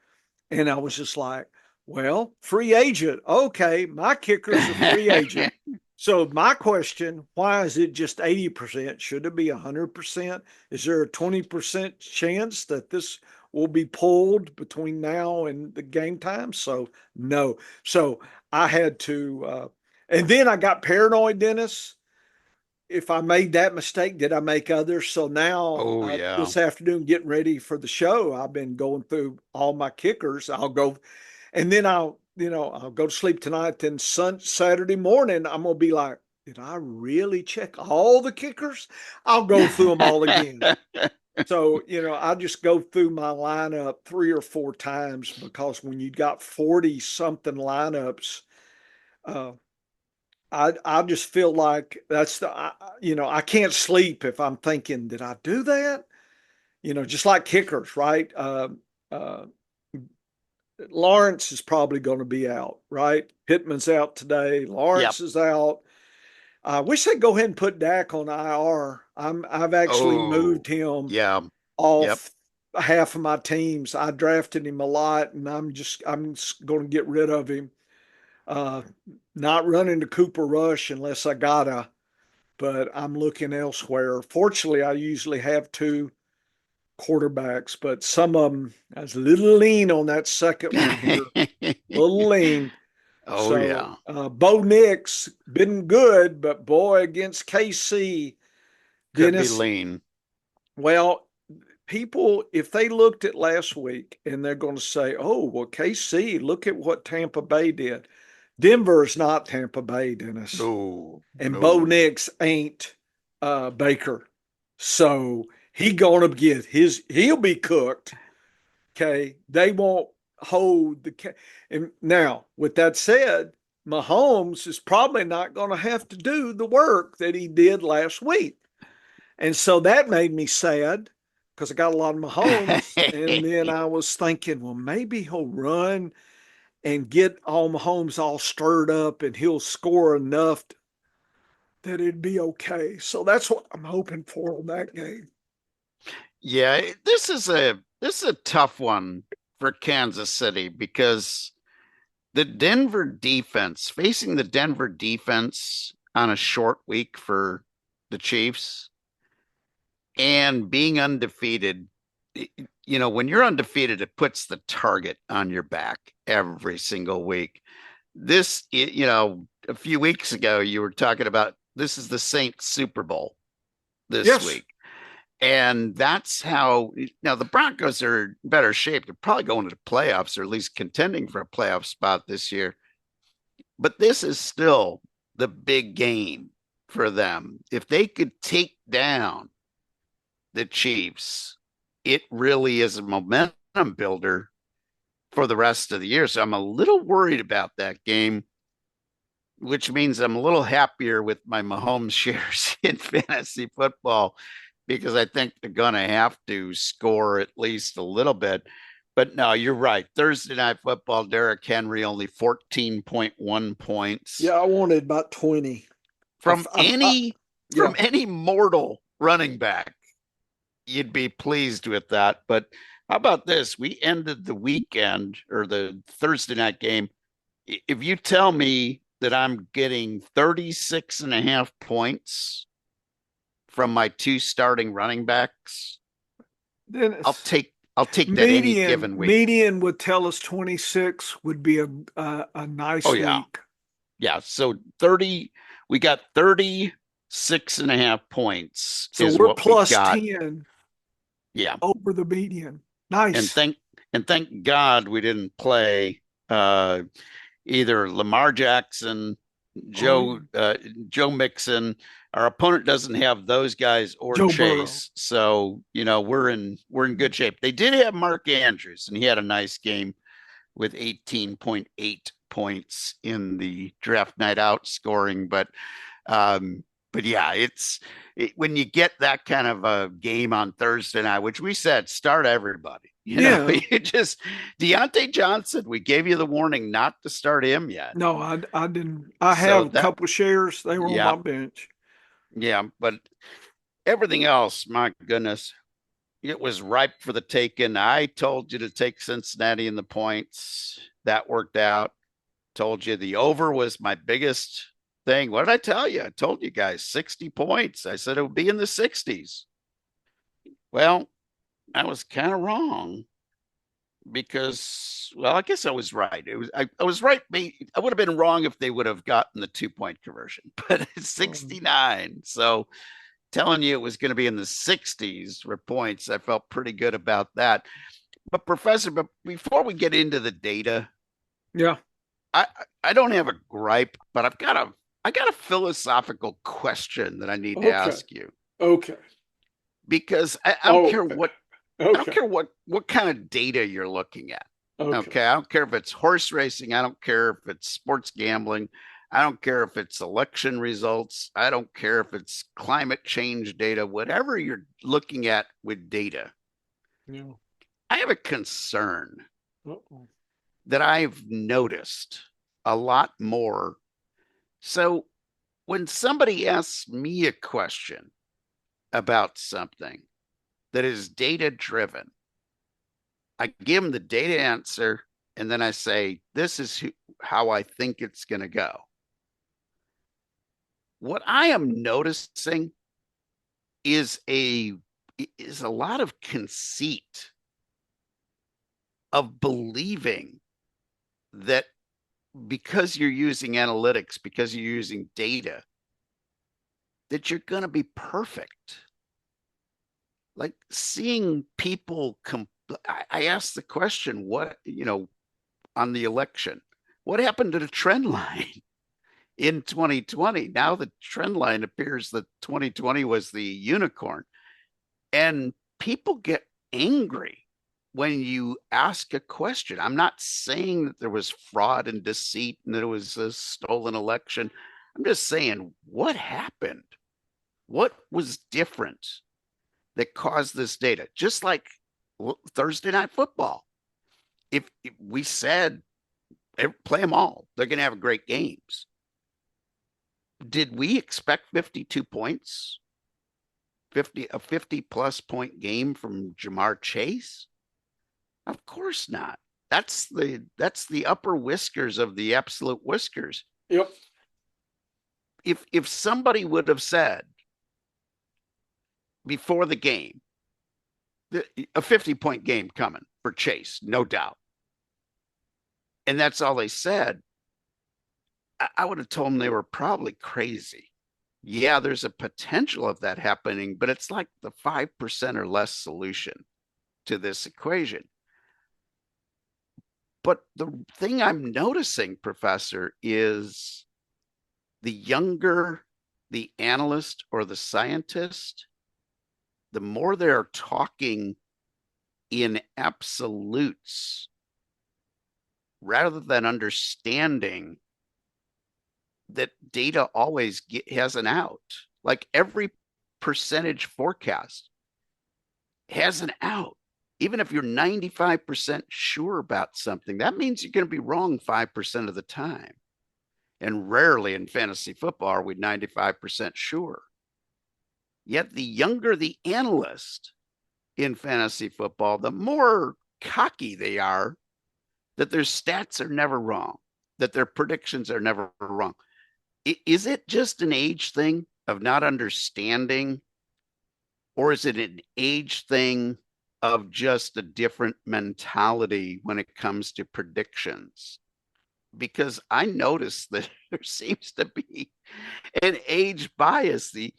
And I was just like, well, free agent. Okay, my kicker's a free agent. So my question, why is it just 80%? Should it be 100%? Is there a 20% chance that this will be pulled between now and the game time? So no. So I had to, and then I got paranoid, Dennis. If I made that mistake, did I make others? So now Oh yeah. this afternoon, getting ready for the show, I've been going through all my kickers. I'll go, and then I'll go to sleep tonight. Then Saturday morning, I'm gonna be like, did I really check all the kickers? I'll go through them all again. So, I just go through my lineup 3 or 4 times because when you got 40 something lineups, uh, I just feel like that's I can't sleep if I'm thinking, did I do that? Just like kickers, right? Uh, Lawrence is probably going to be out, right? Pittman's out today. Yep. Lawrence is out. I wish they'd go ahead and put Dak on IR. I've actually Oh moved him yeah. Yep. off half of my teams. I drafted him a lot, and I'm just going to get rid of him. Uh, Not running the Cooper Rush unless I gotta, but I'm looking elsewhere. Fortunately, I usually have two quarterbacks, but some of them I was a little lean on that second one here, a little lean. Oh So yeah. Bo Nix been good, but boy against KC, Could be Dennis. lean. Well, people, if they looked at last week and they're going to say, "Oh, well, KC, look at what Tampa Bay did." Denver is not Tampa Bay, Dennis, No. and Bo No. Nix ain't Baker, so he'll be cooked. Okay, they won't hold the. And now, with that said, Mahomes is probably not going to have to do the work that he did last week, and so that made me sad because I got a lot of Mahomes, and then I was thinking, well, maybe he'll run and get all Mahomes all stirred up, and he'll score enough that it'd be okay. So that's what I'm hoping for on that game. Yeah, this is a tough one for Kansas City because the Denver defense, facing the Denver defense on a short week for the Chiefs and being undefeated, when you're undefeated, it puts the target on your back every single week. A few weeks ago, you were talking about this is the Saints Super Bowl this Yes. week. And that's how now the Broncos are in better shape. They're probably going to the playoffs or at least contending for a playoff spot this year. But this is still the big game for them. If they could take down the Chiefs, it really is a momentum builder for the rest of the year. So I'm a little worried about that game, which means I'm a little happier with my Mahomes shares in fantasy football because I think they're going to have to score at least a little bit. But no, you're right. Thursday night football, Derrick Henry only 14.1 points Yeah, I wanted about 20. from any Yeah. mortal running back. You'd be pleased with that. But how about this? We ended the weekend or the Thursday night game. If you tell me that I'm getting 36 and a half points from my two starting running backs, Then I'll take that any median given week. median would tell us 26 would be a Oh nice yeah. week. Yeah. So 30, we got 36 and a half points So is we're what we plus got. 10 Yeah. over the median. And Nice. thank God we didn't play either Lamar Jackson, Oh, yeah. Joe Mixon. Our opponent doesn't have those guys or Joe Burrow. Chase, so we're in good shape. They did have Mark Andrews, and he had a nice game with 18.8 points in the draft night out scoring. But yeah, when you get that kind of a game on Thursday night, which we said start everybody. Yeah. You just Deontay Johnson. We gave you the warning not to start him yet. No, I didn't. I So have a that, couple shares. They were on yeah, my bench. yeah. But everything else, my goodness, it was ripe for the taking. I told you to take Cincinnati in the points. That worked out. Told you the over was my biggest thing. What did I tell you? I told you guys 60 points. I said it would be in the 60s. Well, I was kind of wrong because, well, I guess I was right. I was right. I would have been wrong if they would have gotten the 2 point conversion, but it's 69. So telling you it was going to be in the 60s for points, I felt pretty good about that. But Professor, but before we get into the data, Yeah. I I don't have a gripe, but I got a philosophical question that I need to Okay. ask you Okay. because I don't care Okay. what I don't Okay. care what kind of data you're looking at. Okay. Okay, I don't care if it's horse racing, I don't care if it's sports gambling, I don't care if it's election results, I don't care if it's climate change data, whatever you're looking at with data. Yeah. I have a concern Uh-oh. that I've noticed a lot more. So when somebody asks me a question about something that is data driven, I give them the data answer and then I say, this is how I think it's going to go. What I am noticing is a lot of conceit of believing that because you're using analytics, because you're using data, that you're going to be perfect. Like seeing people I asked the question, on the election, what happened to the trend line in 2020? Now the trend line appears that 2020 was the unicorn. And people get angry when you ask a question. I'm not saying that there was fraud and deceit and that it was a stolen election. I'm just saying, what happened? What was different that caused this data? Just like Thursday night football. If we said play them all, they're going to have great games. Did we expect 52 points? 50 plus point game from Jamar Chase? Of course not. That's the upper whiskers of the absolute whiskers. Yep. If somebody would have said before the game a 50-point game coming for Chase, no doubt. And that's all they said. I would have told them they were probably crazy. Yeah, there's a potential of that happening, but it's like the 5% or less solution to this equation. But the thing I'm noticing, Professor, is the younger the analyst or the scientist, the more they're talking in absolutes rather than understanding that data always has an out. Like every percentage forecast has an out. Even if you're 95% sure about something, that means you're going to be wrong 5% of the time. And rarely in fantasy football are we 95% sure. Yet the younger the analyst in fantasy football, the more cocky they are that their stats are never wrong, that their predictions are never wrong. Is it just an age thing of not understanding, or is it an age thing of just a different mentality when it comes to predictions? Because I noticed that there seems to be an age bias. The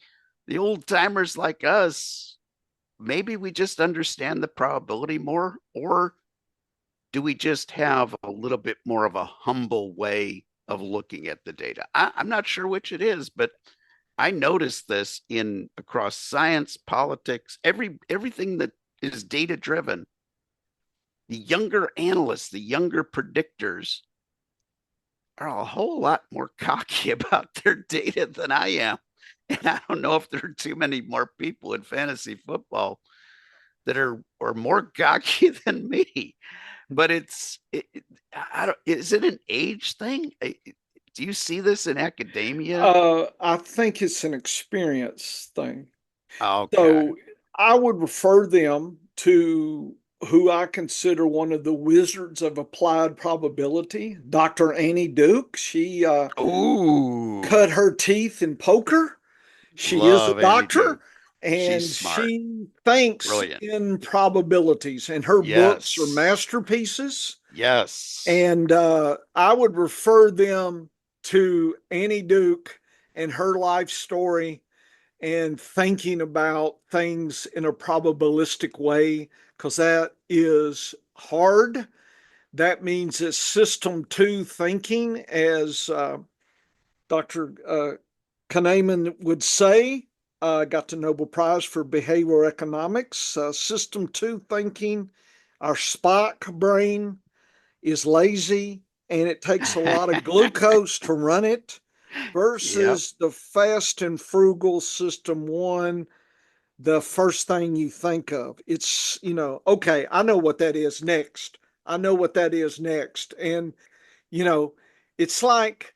old timers like us, maybe we just understand the probability more, or do we just have a little bit more of a humble way of looking at the data? I'm not sure which it is, but I noticed this in across science, politics, everything that is data driven. The younger analysts, the younger predictors are a whole lot more cocky about their data than I am. And I don't know if there are too many more people in fantasy football that are more cocky than me. But I don't, is it an age thing? Do you see this in academia? I think it's an experience thing. Okay. So I would refer them to who I consider one of the wizards of applied probability, Dr. Annie Duke. She Ooh, cut her teeth in poker. She is a love Annie doctor Duke. She's and smart, she thinks brilliant. in probabilities, and her books are Yes, masterpieces. yes. And I would refer them to Annie Duke and her life story and thinking about things in a probabilistic way, because that is hard. That means it's system two thinking, as Dr. Kahneman would say. Got the Nobel Prize for Behavioral Economics. System two thinking, our Spock brain is lazy and it takes a lot of glucose to run it, Yep. versus the fast and frugal system one, the first thing you think of. It's, okay, I know what that is next. I know what that is next. And, you know, it's like,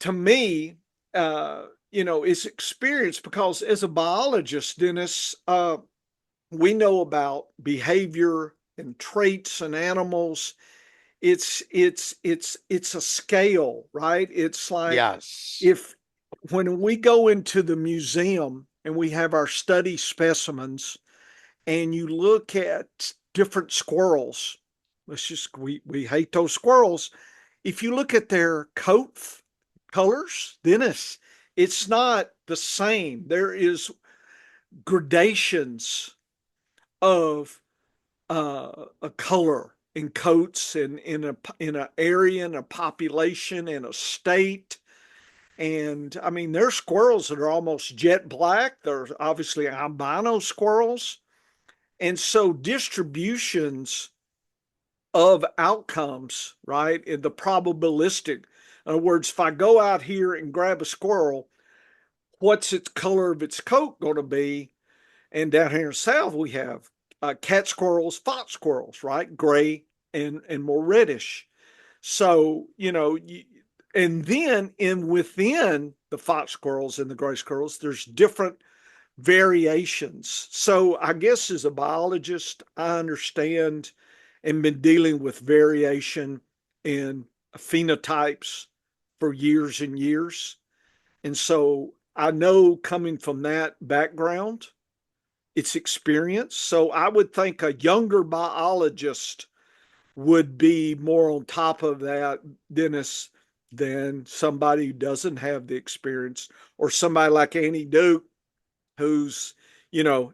to me, it's experience, because as a biologist, Dennis, we know about behavior and traits in animals. It's a scale, right? It's like, Yes. if when we go into the museum and we have our study specimens and you look at different squirrels, we hate those squirrels. If you look at their coat colors, then it's not the same. There is gradations of a color in coats and in an area, in a population, in a state. And I mean, there's squirrels that are almost jet black. There's obviously albino squirrels. And so distributions of outcomes, right? In the probabilistic. In other words, if I go out here and grab a squirrel, what's its color of its coat going to be? And down here in the South, we have cat squirrels, fox squirrels, right? Gray and more reddish. So, and then within the fox squirrels and the gray squirrels, there's different variations. So I guess as a biologist, I understand and been dealing with variation in phenotypes for years and years. And so I know, coming from that background, it's experience. So I would think a younger biologist would be more on top of that, Dennis, than somebody who doesn't have the experience, or somebody like Annie Duke, who's,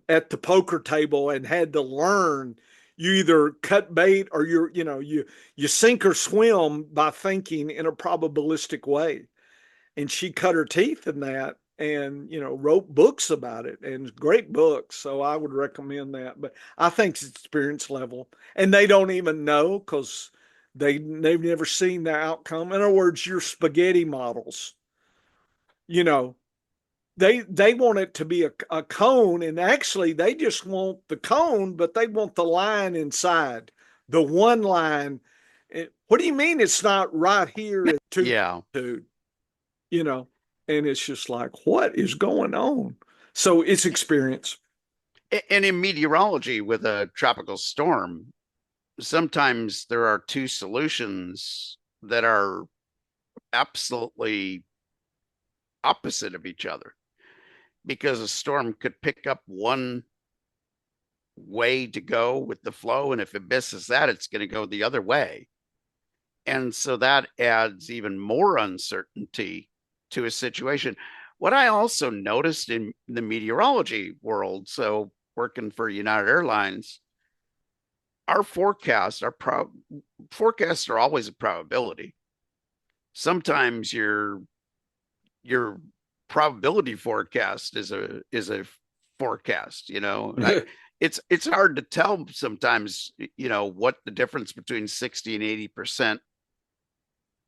at the poker table and had to learn. You either cut bait or you sink or swim by thinking in a probabilistic way. And she cut her teeth in that, and wrote books about it, and great books. So I would recommend that. But I think it's experience level, and they don't even know because they've never seen the outcome. In other words, your spaghetti models, you know they want it to be a cone, and actually they just want the cone, but they want the line inside, the one line. What do you mean it's not right here at Yeah. 2, you know, and it's just like, what is going on? So it's experience. And in meteorology with a tropical storm, sometimes there are two solutions that are absolutely opposite of each other because a storm could pick up one way to go with the flow, and if it misses that, it's going to go the other way. And so that adds even more uncertainty to a situation. What I also noticed in the meteorology world, so working for United Airlines, our forecasts are always a probability. Sometimes your probability forecast is a forecast, it's hard to tell sometimes, what the difference between 60 and 80%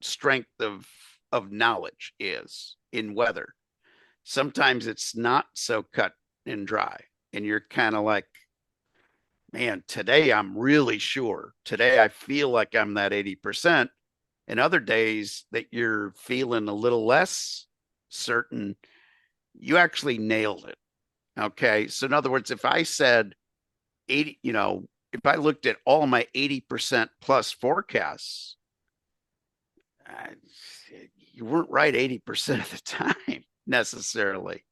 strength of knowledge is in weather. Sometimes it's not so cut and dry, and you're kind of like, man, today I'm really sure. Today I feel like I'm that 80%. And other days that you're feeling a little less certain, you actually nailed it. Okay. So in other words, if I said 80, if I looked at all my 80% plus forecasts, you weren't right 80% of the time necessarily.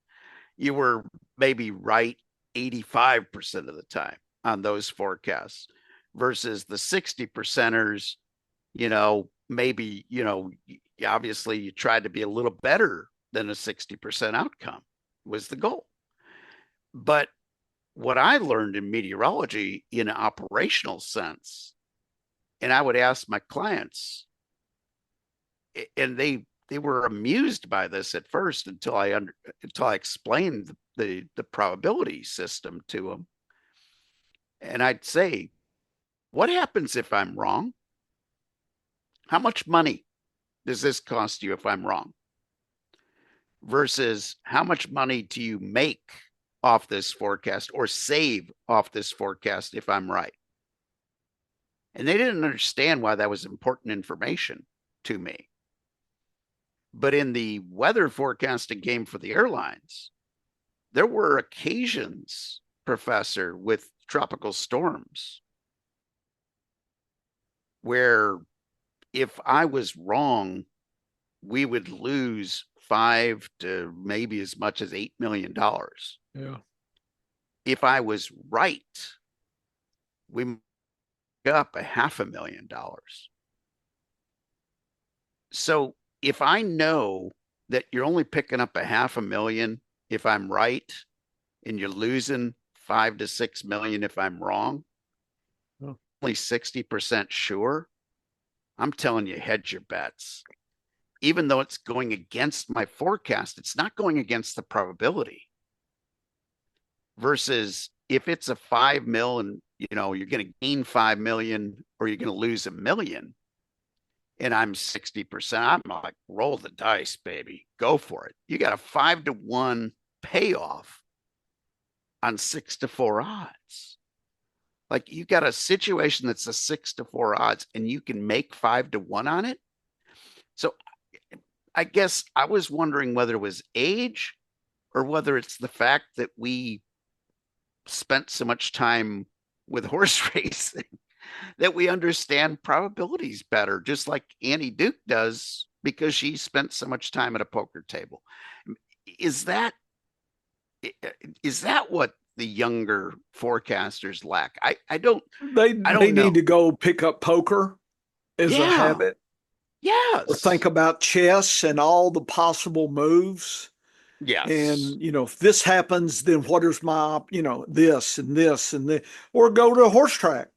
You were maybe right 85% of the time on those forecasts versus the 60 percenters, maybe, obviously you tried to be a little better than a 60% outcome was the goal. But what I learned in meteorology in an operational sense, and I would ask my clients, and they were amused by this at first until I explained the probability system to them. And I'd say, what happens if I'm wrong? How much money does this cost you if I'm wrong? Versus how much money do you make off this forecast or save off this forecast if I'm right? And they didn't understand why that was important information to me. But in the weather forecasting game for the airlines, there were occasions, Professor, with tropical storms where if I was wrong, we would lose 5 to maybe as much as $8 million. Yeah. If I was right, we make up $500,000. So if I know that you're only picking up $500,000 if I'm right, and you're losing 5 to 6 million if I'm wrong, only 60% sure, I'm telling you, hedge your bets. Even though it's going against my forecast, it's not going against the probability. Versus if it's a 5 mil and you're going to gain 5 million or you're going to lose $1 million, and I'm 60%, I'm like, roll the dice, baby. Go for it. You got a 5-to-1 payoff on 6-to-4 odds. Like you got a situation that's a 6-to-4 odds and you can make 5-to-1 on it. So I guess I was wondering whether it was age or whether it's the fact that we spent so much time with horse racing that we understand probabilities better, just like Annie Duke does because she spent so much time at a poker table. Is that what the younger forecasters lack? I They don't need know. to go pick up poker as a Yeah. habit, or think Yes. about chess and all the possible moves. Yes. And, if this happens, then what is my, this and this and this, or go to a horse track.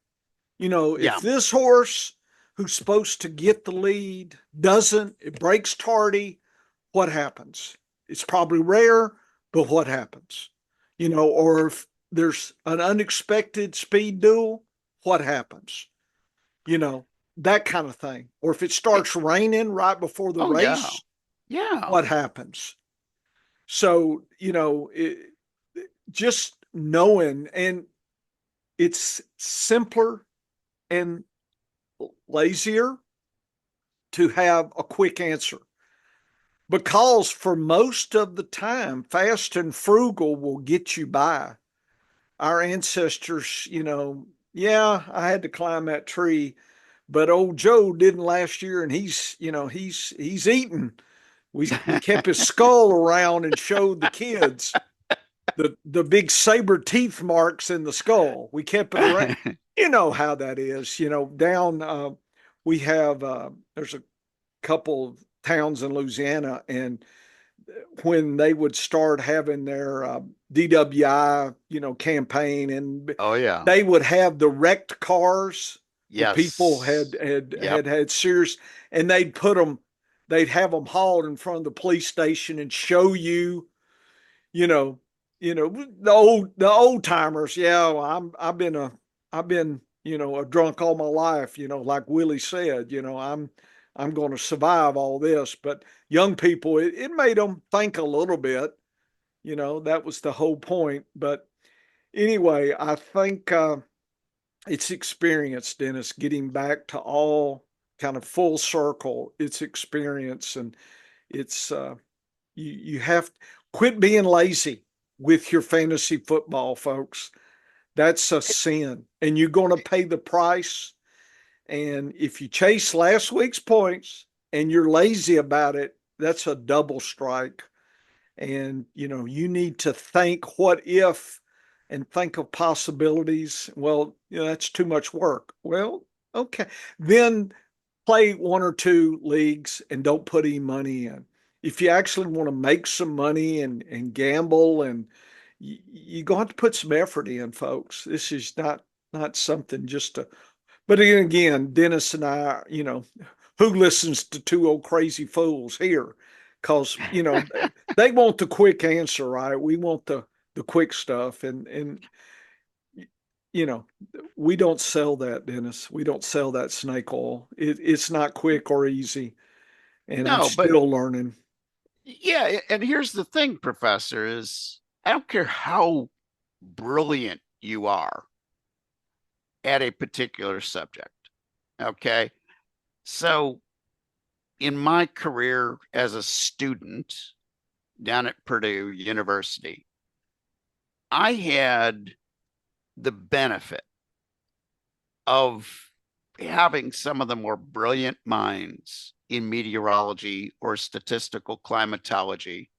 If Yeah. this horse who's supposed to get the lead doesn't, it breaks tardy, what happens? It's probably rare, but what happens? Or if there's an unexpected speed duel, what happens? You know, that kind of thing. Or if it It, starts raining right before the oh yeah. race, Yeah. what happens? So, just knowing, and it's simpler and lazier to have a quick answer, because for most of the time, fast and frugal will get you by. Our ancestors, yeah, I had to climb that tree, but old Joe didn't last year, and he's eating. We kept his skull around and showed the kids the big saber teeth marks in the skull. We kept it around. You know how that is. Down we have there's a couple of towns in Louisiana, and when they would start having their DWI, campaign, and Oh yeah. they would have the wrecked cars where people had Yes. had Yep. had had serious, and they'd have them hauled in front of the police station and show you, you know, the old timers. Yeah, well, I've been a drunk all my life. Like Willie said, I'm going to survive all this. But young people, it made them think a little bit. That was the whole point. But anyway, I think it's experience, Dennis. Getting back to all kind of full circle, it's experience, and it's you have quit being lazy with your fantasy football, folks. That's a sin, and you're going to pay the price. And if you chase last week's points and you're lazy about it, that's a double strike. And you need to think what if, and think of possibilities. Well, that's too much work. Well, okay, then play one or two leagues and don't put any money in. If you actually want to make some money and gamble, and you're going to have to put some effort in, folks. This is not something just to. But again, Dennis and I, who listens to two old crazy fools here? Because they want the quick answer, right? We want the quick stuff, and you know, we don't sell that, Dennis. We don't sell that snake oil. It's not quick or easy, and I'm No, but still learning. yeah, and here's the thing, Professor, is I don't care how brilliant you are at a particular subject. Okay. So in my career as a student down at Purdue University, I had the benefit of having some of the more brilliant minds in meteorology or statistical climatology,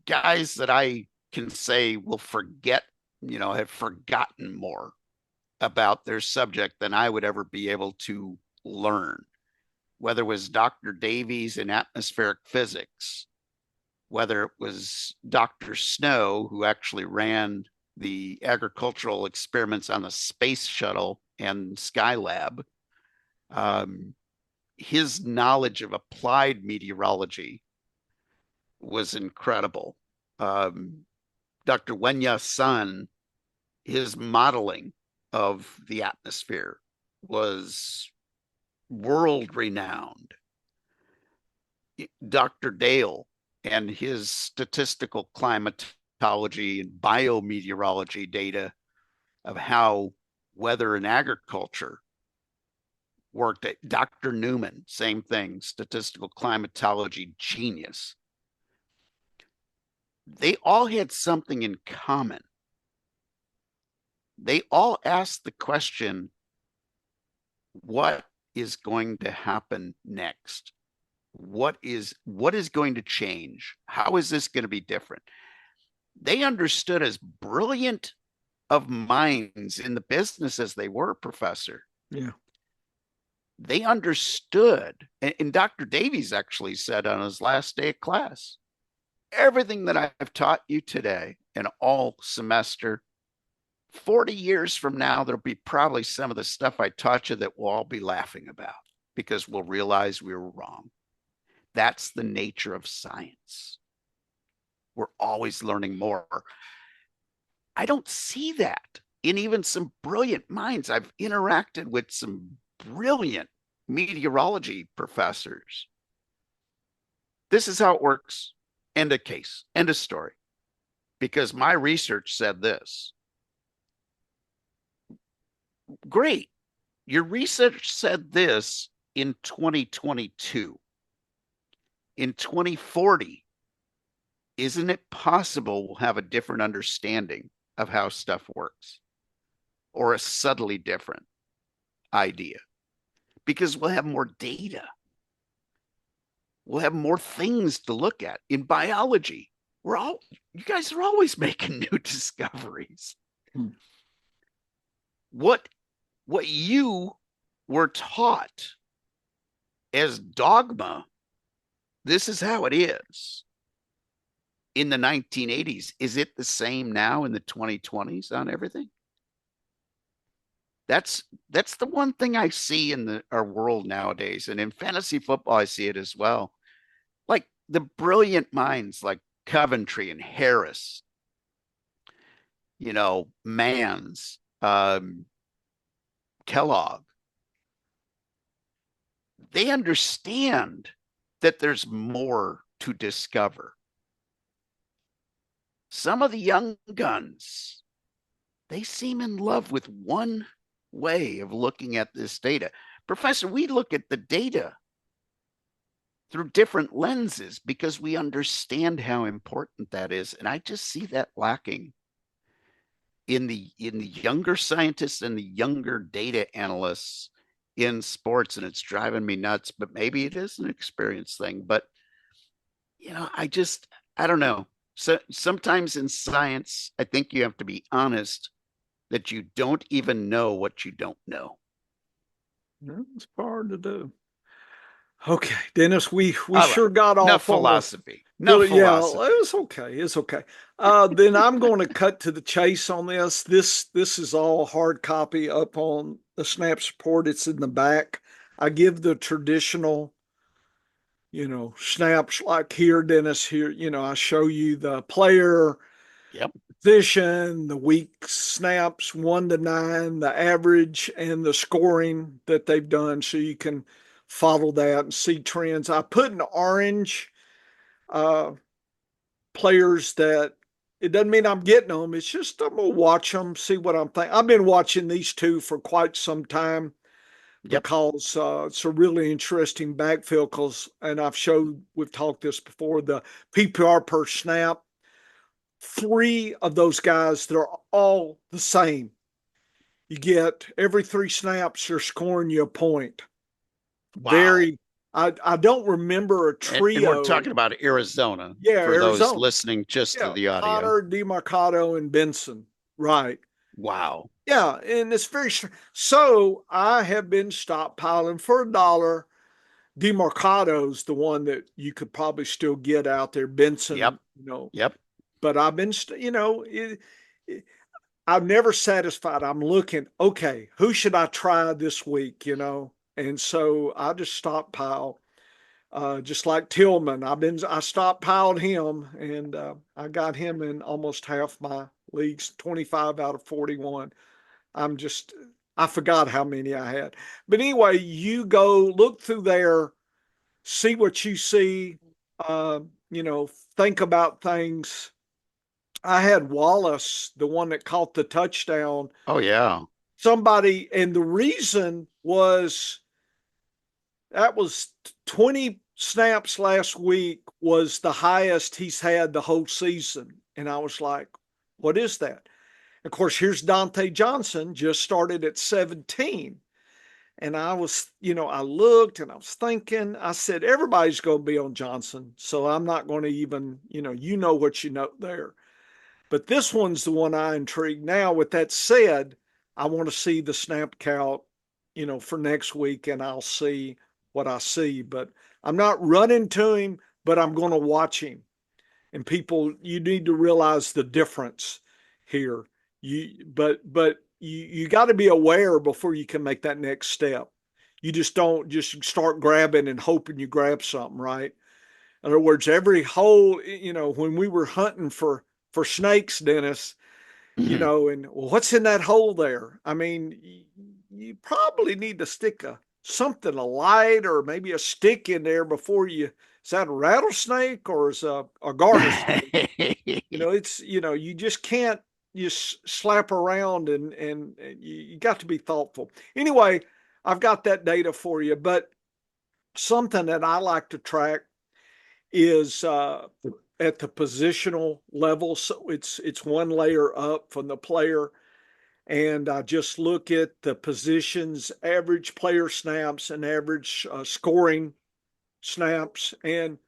guys that I can say will forget, have forgotten more about their subject than I would ever be able to learn, whether it was Dr. Davies in atmospheric physics, whether it was Dr. Snow, who actually ran the agricultural experiments on the space shuttle and Skylab. Um, his knowledge of applied meteorology was incredible. Dr. Wenya Sun, his modeling of the atmosphere was world renowned. Dr. Dale and his statistical climatology and biometeorology data of how weather and agriculture worked. Dr. Newman, same thing, statistical climatology genius. They all had something in common. They all asked the question, what is going to happen next? What is going to change? How is this going to be different? they understood, as brilliant of minds in the business as they were, Professor. Yeah. They understood, and Dr. Davies actually said on his last day of class, everything that I've taught you today and all semester, 40 years from now, there'll be probably some of the stuff I taught you that we'll all be laughing about because we'll realize we were wrong. That's the nature of science. We're always learning more. I don't see that in even some brilliant minds. I've interacted with some brilliant meteorology professors. This is how it works. End of case, end of story. Because my research said this. Great. Your research said this in 2022. In 2040, isn't it possible we'll have a different understanding of how stuff works, or a subtly different idea? Because we'll have more data. We'll have more things to look at. In biology, you guys are always making new discoveries. Hmm. What you were taught as dogma, this is how it is, in the 1980s, is it the same now in the 2020s on everything? That's the one thing I see in our world nowadays. And in fantasy football, I see it as well. Like the brilliant minds like Coventry and Harris, Mans, Kellogg, they understand that there's more to discover. Some of the young guns, they seem in love with one way of looking at this data. Professor, we look at the data through different lenses because we understand how important that is. And I just see that lacking in the younger scientists and the younger data analysts in sports, and it's driving me nuts. But maybe it is an experience thing. But I don't know. So sometimes in science, I think you have to be honest that you don't even know what you don't know. It's hard to do. Okay, Dennis, we All right. sure got Enough off on a philosophy. Enough yeah, philosophy. it's okay. It's okay. Then I'm going to cut to the chase on this. This is all hard copy up on the Snaps report. It's in the back. I give the traditional, snaps like here, Dennis, here, I show you the player, Yep. position, the week snaps 1 to 9, the average, and the scoring that they've done, so you can follow that and see trends. I put in orange uh, players that it doesn't mean I'm getting them. It's just I'm gonna watch them, see what I'm thinking. I've been watching these two for quite some time Yep. because it's a really interesting backfield. And we've talked this before, the PPR per snap. 3 of those guys, they're all the same. You get every 3 snaps, they're scoring you a point. Wow. Very, I don't remember a And we're trio. talking about Arizona Yeah, for those Arizona. listening just to Yeah, the audio. Connor, DeMarcado, and Benson. Right. Wow. Yeah, and it's very so. I have been stockpiling for $1. DeMarcado's the one that you could probably still get out there. Yep. Benson, Yep. but I've been, I'm never satisfied. I'm looking, okay, who should I try this week, And so I just stockpile, just like Tillman. I stockpiled him, and I got him in almost half my leagues, 25 out of 41. I forgot how many I had. But anyway, you go look through there, see what you see, uh, think about things. I had Wallace, the one that caught the touchdown. Oh yeah. And the reason was that was 20 snaps last week was the highest he's had the whole season. And I was like, what is that? Of course, here's Dante Johnson, just started at 17. And I was, I looked and I was thinking, I said, everybody's going to be on Johnson. So I'm not going to even, what you know there. But this one's the one I intrigued. Now, with that said, I want to see the snap count, for next week, and I'll see what I see. But I'm not running to him, but I'm going to watch him. And people, you need to realize the difference here. You got to be aware before you can make that next step. You just don't just start grabbing and hoping you grab something, right? In other words, every hole, when we were hunting for snakes, Dennis, Mhm. and well, what's in that hole there? I mean, you probably need to stick something, a light or maybe a stick in there before you. Is that a rattlesnake or is a garter snake? You just can't just slap around and you got to be thoughtful. Anyway, I've got that data for you, but something that I like to track is at the positional level. So it's one layer up from the player, and I just look at the positions, average player snaps, and average scoring snaps, and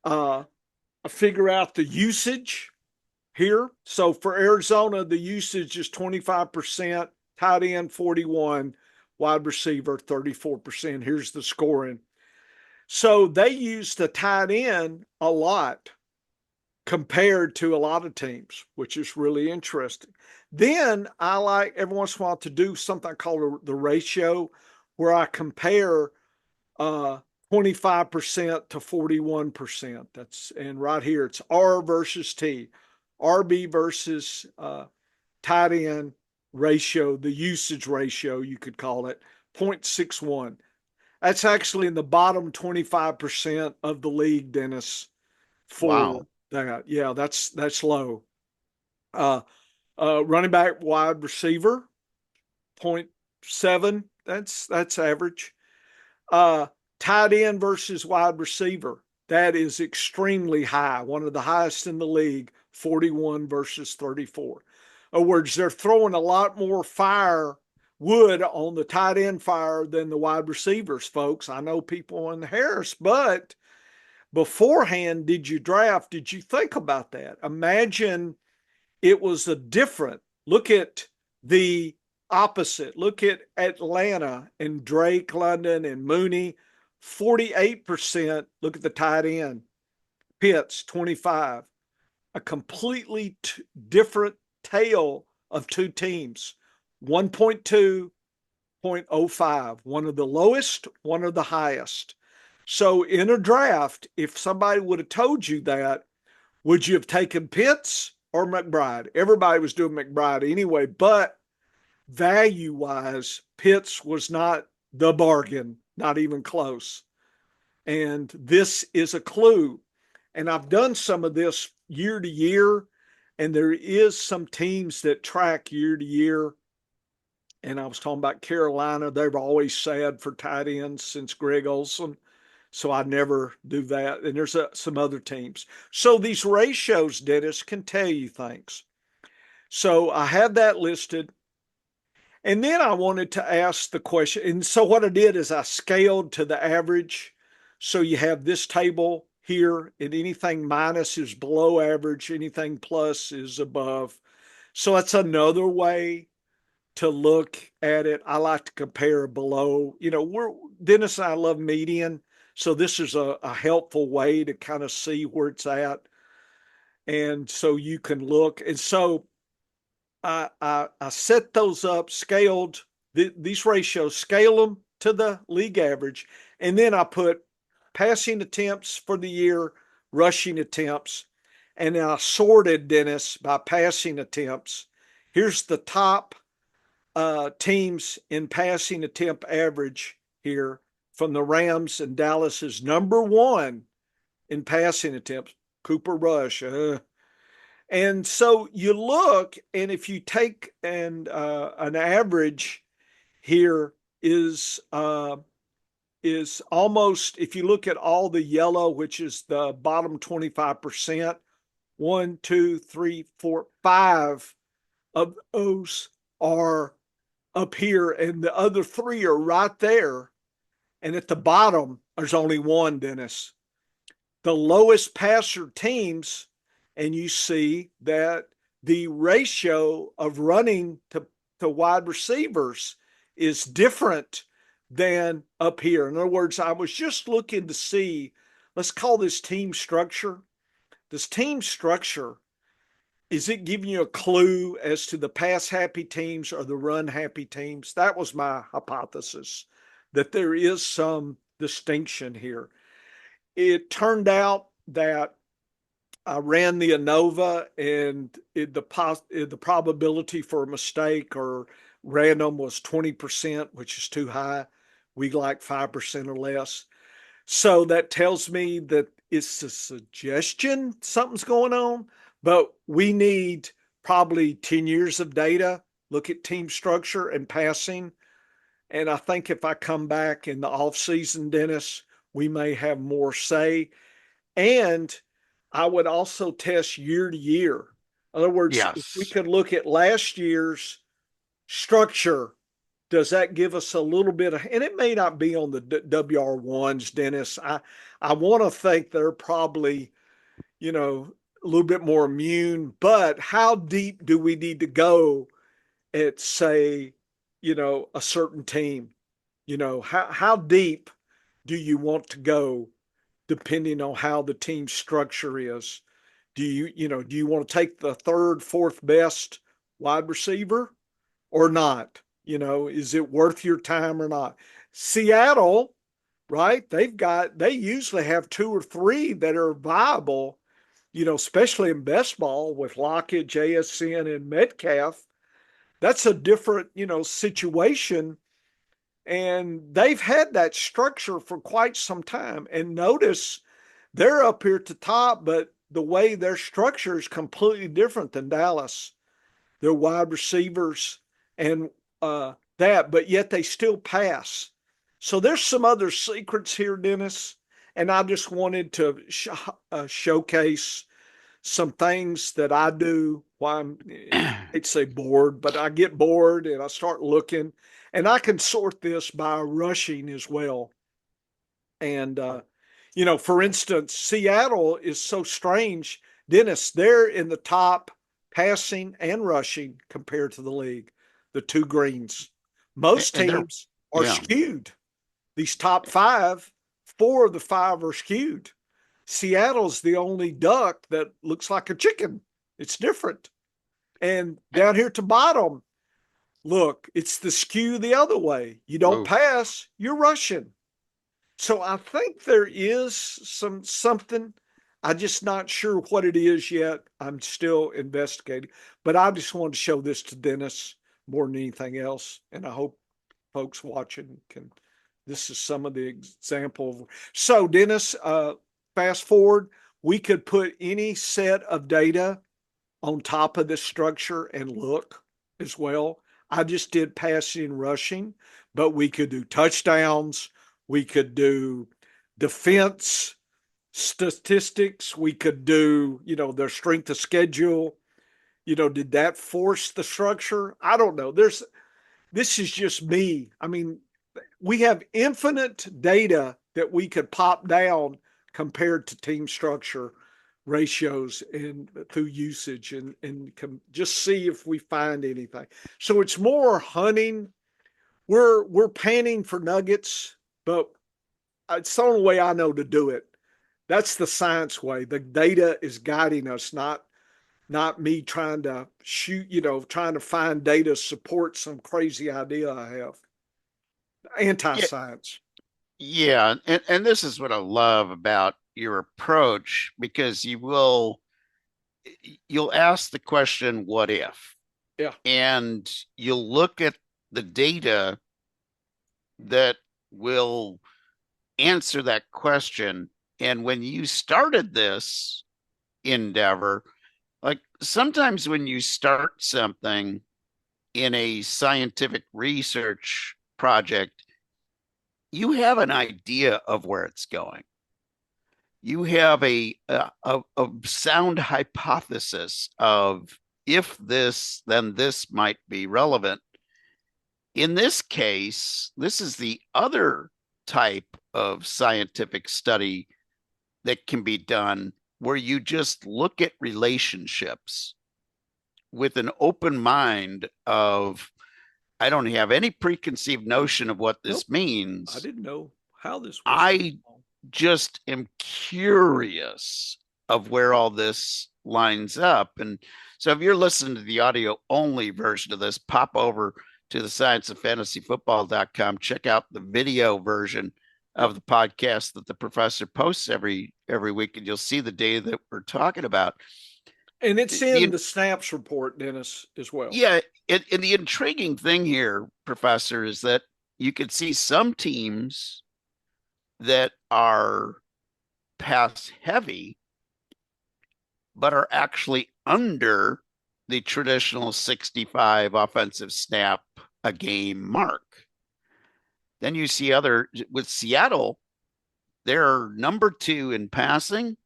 I figure out the usage here. So for Arizona, the usage is 25%, tight end 41, wide receiver 34%. Here's the scoring. So they use the tight end a lot compared to a lot of teams, which is really interesting. Then I like every once in a while to do something called the ratio, where I compare uh, 25% to 41%. And right here it's R versus T, RB versus tight end ratio, the usage ratio, you could call it 0.61. That's actually in the bottom 25% of the league, Dennis, Wow. for that. Yeah, that's low. Uh, Running back, wide receiver, 0.7. That's average. Uh, Tight end versus wide receiver, that is extremely high. One of the highest in the league, 41 versus 34. In other words, they're throwing a lot more wood on the tight end fire than the wide receivers, folks. I know people in Harris, but beforehand, did you think about that? Imagine it was a different. Look at the opposite. Look at Atlanta and Drake London and Mooney, 48%. Look at the tight end. Pitts, 25. A completely different tale of two teams. 1.2, 0.05. One of the lowest, one of the highest. So in a draft, if somebody would have told you that, would you have taken Pitts or McBride? Everybody was doing McBride anyway, but value wise, Pitts was not the bargain, not even close. And this is a clue. And I've done some of this year to year, and there is some teams that track year to year. And I was talking about Carolina. They've always sad for tight ends since Greg Olson. So I never do that. And there's some other teams. So these ratios, Dennis, can tell you things. So I have that listed. And then I wanted to ask the question. And so what I did is I scaled to the average. So you have this table here, and anything minus is below average, anything plus is above. So that's another way to look at it. I like to compare below. Dennis and I love median. So this is a helpful way to kind of see where it's at. And so you can look. And so I set those up, scaled these ratios, scale them to the league average. And then I put passing attempts for the year, rushing attempts. And then I sorted, Dennis, by passing attempts. Here's the top teams in passing attempt average here from the Rams, and Dallas is number one in passing attempts. Cooper Rush. And so you look, and if you take an average here is almost, if you look at all the yellow, which is the bottom 25%, one, two, three, four, five of those are up here, and the other three are right there. And at the bottom, there's only one, Dennis. The lowest passer teams, and you see that the ratio of running to wide receivers is different than up here. In other words, I was just looking to see, let's call this team structure. This team structure, is it giving you a clue as to the pass happy teams or the run happy teams? That was my hypothesis, that there is some distinction here. It turned out that I ran the ANOVA, and the probability for a mistake or random was 20%, which is too high. We like 5% or less. So that tells me that it's a suggestion something's going on, but we need probably 10 years of data, look at team structure and passing. And I think if I come back in the off season, Dennis, we may have more say. And I would also test year to year. In other words, if we Yes. could look at last year's structure, does that give us a little bit of, and it may not be on the WR1s, Dennis. I want to think they're probably, a little bit more immune, but how deep do we need to go at, say, a certain team? How deep do you want to go depending on how the team structure is? Do you want to take the third, fourth best wide receiver or not? Is it worth your time or not? Seattle, right? They usually have two or three that are viable, especially in best ball with Lockett, JSN, and Metcalf. That's a different, situation. And they've had that structure for quite some time. And notice they're up here at the top, but the way their structure is completely different than Dallas. They're wide receivers and but yet they still pass. So there's some other secrets here, Dennis. And I just wanted to showcase some things that I do while I'd say bored, but I get bored and I start looking, and I can sort this by rushing as well. And, for instance, Seattle is so strange. Dennis, they're in the top passing and rushing compared to the league, the two greens. Most And they're, teams are yeah. skewed. These top five, four of the five are skewed. Seattle's the only duck that looks like a chicken. It's different. And down here at the bottom, look, it's the skew the other way. You don't Oh, pass, you're rushing. So I think there is something. I'm just not sure what it is yet. I'm still investigating. But I just wanted to show this to Dennis more than anything else. And I hope folks watching can, this is some of the example. So Dennis, fast forward, we could put any set of data on top of this structure and look as well. I just did passing and rushing, but we could do touchdowns. We could do defense statistics. We could do, their strength of schedule. Did that force the structure? I don't know. This is just me. I mean, we have infinite data that we could pop down compared to team structure ratios and through usage and just see if we find anything. So it's more hunting. We're panning for nuggets, but it's the only way I know to do it. That's the science way. The data is guiding us, not me trying to shoot, trying to find data support some crazy idea I have. yeah, Anti-science. yeah. And this is what I love about your approach, because you'll ask the question, what if? Yeah. And you'll look at the data that will answer that question. And when you started this endeavor, like sometimes when you start something in a scientific research project, you have an idea of where it's going. You have a sound hypothesis of, if this, then this might be relevant. In this case, this is the other type of scientific study that can be done, where you just look at relationships. with an open mind of I don't have any preconceived notion of what Nope. this I means. didn't know how this was going I on. just am curious of where all this lines up. And so if you're listening to the audio only version of this, pop over to the scienceoffantasyfootball.com, check out the video version Yep. of the podcast that the professor posts every week, and you'll see the data that we're talking about. And it's in The the snaps report, Dennis, as well. Yeah, and the intriguing thing here, professor, is that you could see some teams that are pass heavy, but are actually under the traditional 65 offensive snap a game mark. Then you see other with Seattle, they're number 2 in passing.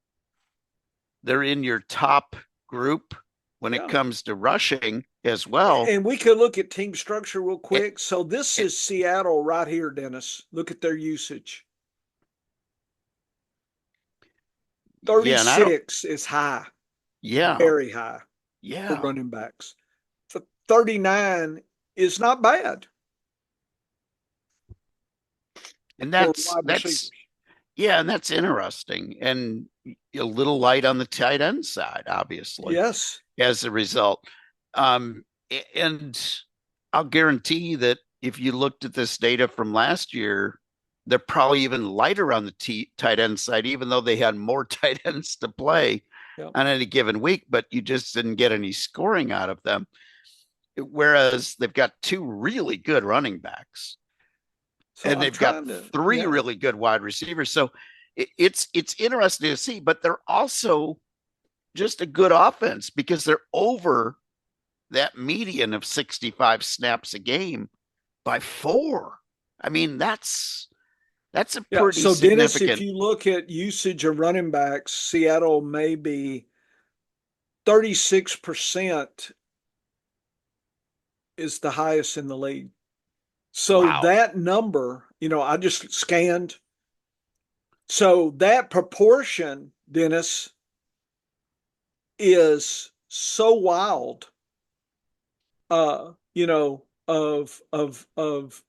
They're in your top group when it Yeah. comes to rushing as well. And we could look at team structure real It, quick. So this it, is Seattle right here, Dennis. Look at their usage. yeah, and I don't, 36 is high, yeah, very high for yeah. running backs. 39 is not bad And for that's wide that's receivers. yeah, and that's interesting. And a little light on the tight end side, obviously, Yes. as a result. Um, and I'll guarantee that if you looked at this data from last year, they're probably even lighter on the tight end side, even though they had more tight ends to play Yep. on any given week, but you just didn't get any scoring out of them. Whereas they've got 2 really good running backs So and I'm they've got trying to, 3 yeah. really good wide receivers. So it's interesting to see, but they're also just a good offense because they're over that median of 65 snaps a game by 4. I mean, that's a Yeah. pretty So Dennis, if significant. you look at usage of running backs, Seattle may be 36% is the highest in the league. So Wow. that number, I just scanned. So that proportion, Dennis, is so wild, of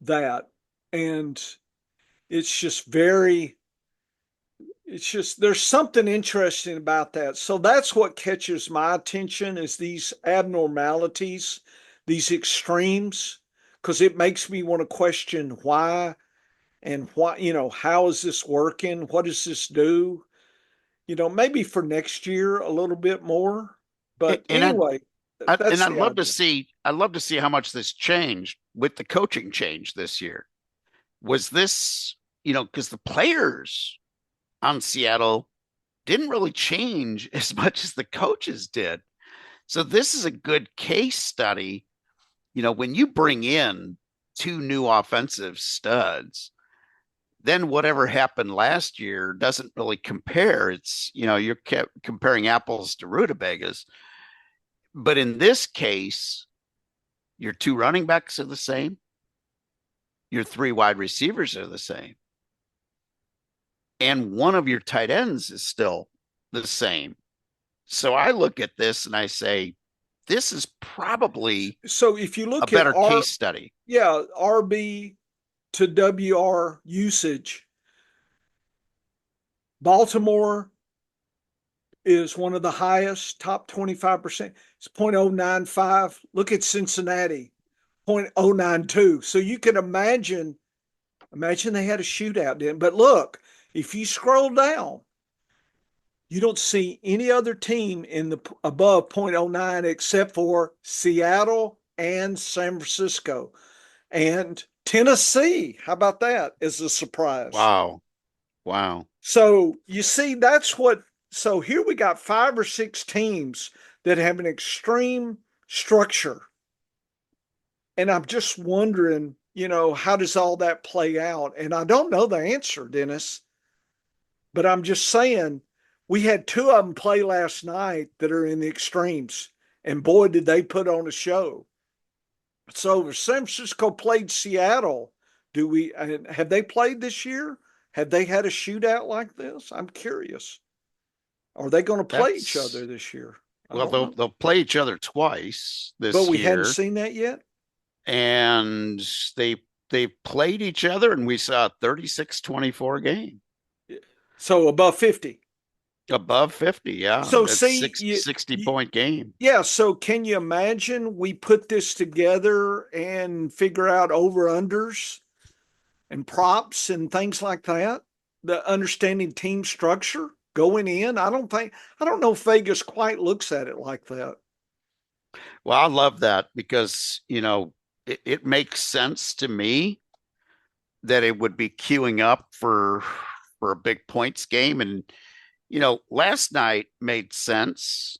that. And it's just there's something interesting about that. So that's what catches my attention is these abnormalities, these extremes, because it makes me want to question why and why, how is this working? What does this do? Maybe for next year a little bit more. But And anyway, and that's the idea. I'd love to see how much this changed with the coaching change this year. Was this, because the players on Seattle didn't really change as much as the coaches did. So this is a good case study. When you bring in 2 new offensive studs, then whatever happened last year doesn't really compare. It's, you're comparing apples to rutabagas. But in this case, your 2 running backs are the same. Your 3 wide receivers are the same. And one of your tight ends is still the same. So I look at this and I say, this is probably So if you a look at better case study. RB to WR usage, Baltimore is one of the highest, top 25%. It's 0.095. Look at Cincinnati, 0.092. So you can imagine they had a shootout then. But look, if you scroll down, you don't see any other team in the above 0.09 except for Seattle and San Francisco and Tennessee. How about that as a surprise? Wow. Wow. So you see, so here we got 5 or 6 teams that have an extreme structure. And I'm just wondering, how does all that play out? And I don't know the answer, Dennis, but I'm just saying we had 2 of them play last night that are in the extremes. And boy, did they put on a show. So if San Francisco played Seattle, have they played this year? Have they had a shootout like this? I'm curious. Are they going to play each That's other this year? I Well, don't they'll know. they'll play each other twice But this we hadn't year, seen that yet. and they they played each other, and we saw a 36-24 game. So above 50. Above 50, yeah. So That's see, 60 point game. yeah. So can you imagine we put this together and figure out over unders and props and things like that? The understanding team structure going in. I don't know if Vegas quite looks at it like that. Well, I love that because, it makes sense to me that it would be queuing up for a big points game. And, last night made sense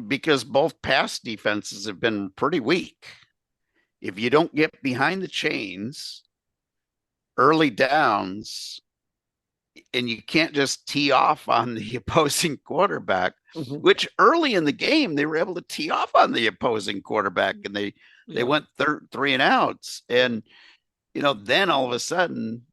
because both pass defenses have been pretty weak. If you don't get behind the chains, early downs, and you can't just tee off on the opposing quarterback, Mhm. which early in the game they were able to tee off on the opposing quarterback, and they Yeah. went three and outs, and then all of a sudden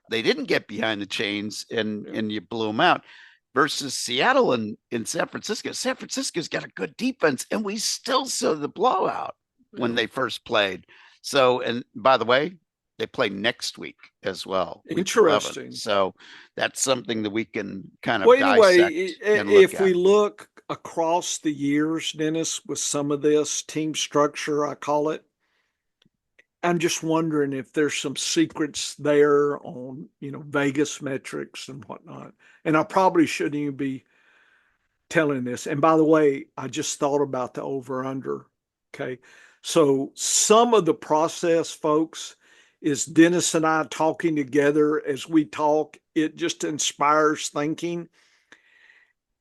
they didn't get behind the chains, and Yeah. you blew them out. Versus Seattle and in San Francisco. San Francisco's got a good defense, and we still saw the blowout when Yeah. they first played. So, and by the way, they play next week as well, week 11. Interesting. So that's something that we can kind of Well, anyway, dissect and look if we at. look across the years, Dennis, with some of this team structure, I call it, I'm just wondering if there's some secrets there on, Vegas metrics and whatnot. And I probably shouldn't even be telling this. And by the way, I just thought about the over under. Okay. So some of the process, folks, is Dennis and I talking together as we talk. It just inspires thinking.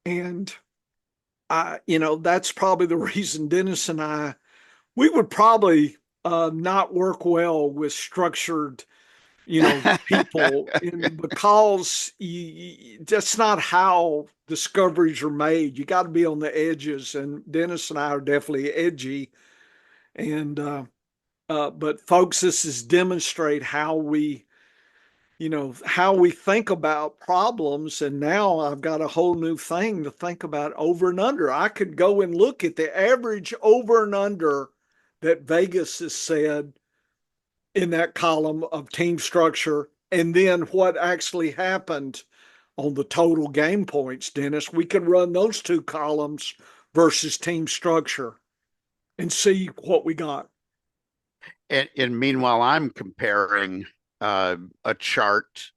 And that's probably the reason Dennis and I, we would probably not work well with structured, people because that's not how discoveries are made. You got to be on the edges, and Dennis and I are definitely edgy. And but folks, this is demonstrate how we think about problems. And now I've got a whole new thing to think about over and under. I could go and look at the average over and under that Vegas has said in that column of team structure, and then what actually happened on the total game points, Dennis. We could run those two columns versus team structure and see what we got. And meanwhile, I'm comparing a chart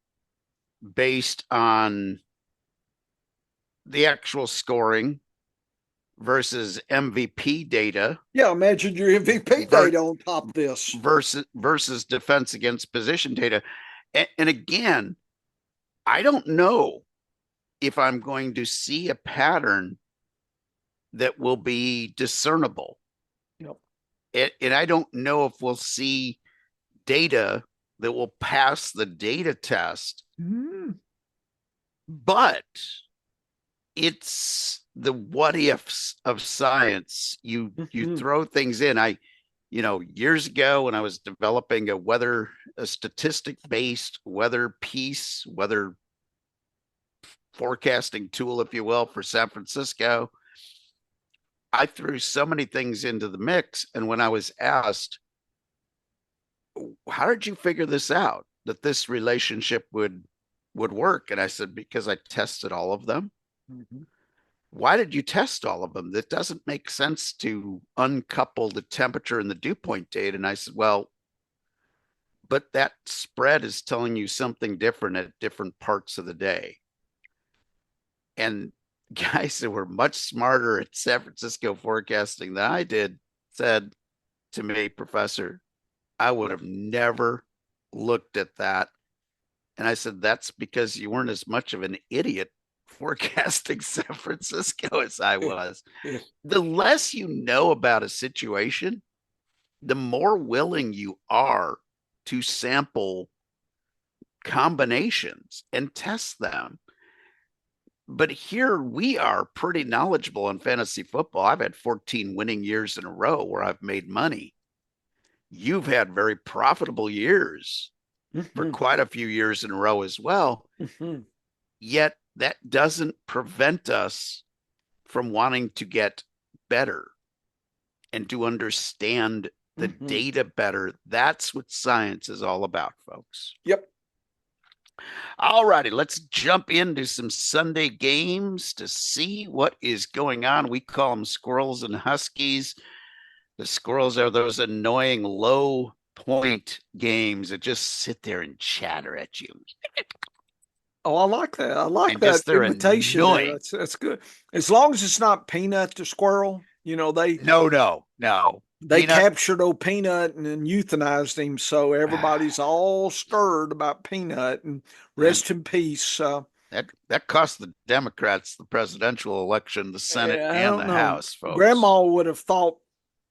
based on the actual scoring versus MVP data Yeah, imagine your MVP ver- data on top of this. versus defense against position data. And again, I don't know if I'm going to see a pattern that will be discernible. Yep. And I don't know if we'll see data that will pass the data test, but it's the what ifs of science. You throw things in. Years ago when I was developing a statistic based weather piece, weather forecasting tool, if you will, for San Francisco, I threw so many things into the mix. And when I was asked, how did you figure this out, that this relationship would work? And I said, because I tested all of them. Mm-hmm. Why did you test all of them? That doesn't make sense to uncouple the temperature and the dew point data. And I said, well, but that spread is telling you something different at different parts of the day. And guys that were much smarter at San Francisco forecasting than I did said to me, Professor, I would have never looked at that. And I said, that's because you weren't as much of an idiot forecasting San Francisco as I was. The less you know about a situation, the more willing you are to sample combinations and test them. But here we are pretty knowledgeable in fantasy football. I've had 14 winning years in a row where I've made money. You've had very profitable years for quite a few years in a row as well. Yet that doesn't prevent us from wanting to get better and to understand the Mhm. data better. That's what science is all about, folks. Yep. All righty, let's jump into some Sunday games to see what is going on. We call them squirrels and huskies. The squirrels are those annoying low point games that just sit there and chatter at you. Oh, I like that. I like And that just they're invitation there. annoying. That's good. As long as it's not Peanut the squirrel, No, no, no. they Peanut, captured old Peanut and then euthanized him, so everybody's all stirred about Peanut and and rest in peace. that cost the Democrats the presidential election, the Senate, I and don't the know. House, folks. Grandma would have thought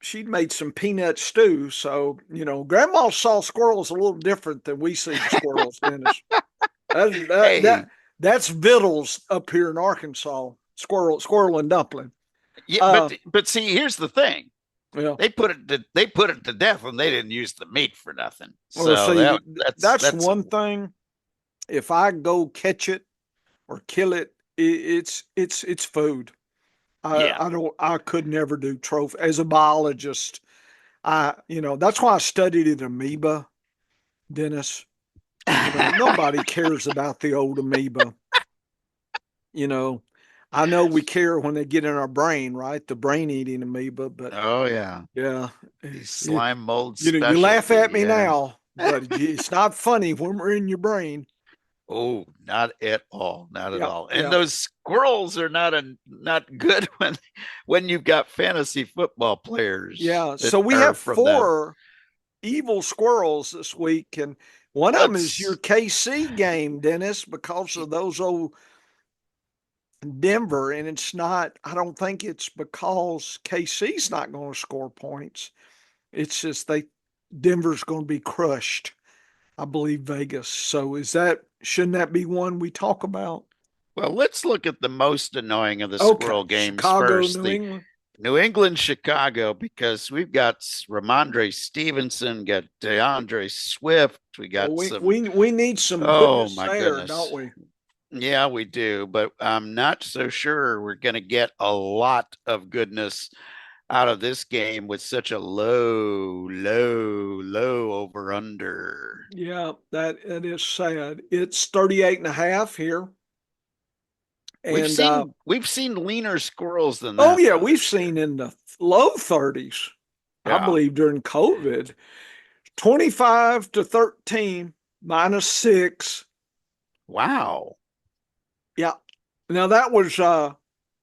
she'd made some peanut stew. So, Grandma saw squirrels a little different than we see the squirrels, Dennis. That, that, Hey, that, that's victuals up here in Arkansas. Squirrel and dumpling. yeah, Uh, but see, here's the thing. well, They put it to death and they didn't use the meat for nothing. well, So see, that's that's that's one thing. If I go catch it or kill it, it's food. yeah. I could never do trophy as a biologist. That's why I studied an amoeba, Dennis. Nobody cares about the old amoeba. You know, I know we care when they get in our brain, right? The brain eating amoeba, but Oh yeah. yeah, These slime mold you laugh at specialty, me yeah. now, but it's not funny when we're in your brain. Oh, not at all, not at Yeah, all. And yeah, those squirrels are not good when you've got fantasy football players yeah. that So we are have from that. four evil squirrels this week, and one of them is your Let's KC game, Dennis, because of those old Denver, and it's not. I don't think it's because KC's not going to score points. It's just Denver's going to be crushed. I believe Vegas. So shouldn't that be one we talk about? well, let's look at the most annoying of the squirrel Okay, games Chicago, first. New The England. New England, Chicago, because we've got Ramondre Stevenson, got DeAndre Swift, we Well, got we some. we we need some Oh goodness my there, don't goodness. we? Yeah, we do, but I'm not so sure we're going to get a lot of goodness out of this game with such a low over under. Yeah, that it is sad. It's 38 and a half here. We've And seen we've seen leaner squirrels than oh that yeah, though we've this seen year. in the low 30s, I Yeah. believe during COVID, 25 to 13 minus 6. Wow. Yeah. Now that was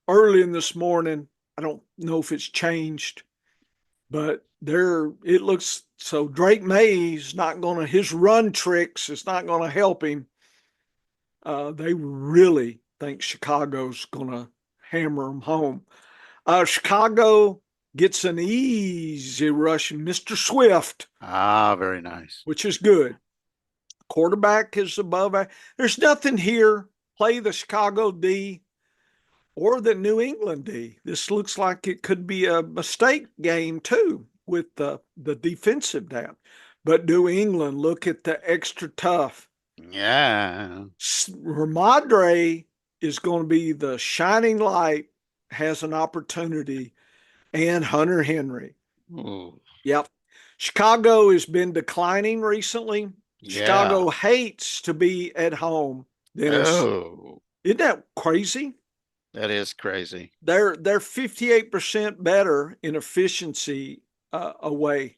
early in this morning. I don't know if it's changed, but it looks so Drake May's not going to his run tricks is not going to help him. They really think Chicago's going to hammer them home. Chicago gets an easy rush, Mr. Swift, Ah, very nice. which is good. Quarterback is above. There's nothing here. Play the Chicago D or the New England D. This looks like it could be a mistake game too with the defensive down. But New England, look at the extra tough. Yeah. Ramadre is going to be the shining light, has an opportunity, and Hunter Henry. Ooh. Yep. Chicago has been declining recently. Yeah. Chicago hates to be at home, Dennis. Oh, Isn't that crazy? that is crazy. They're 58% better in efficiency away.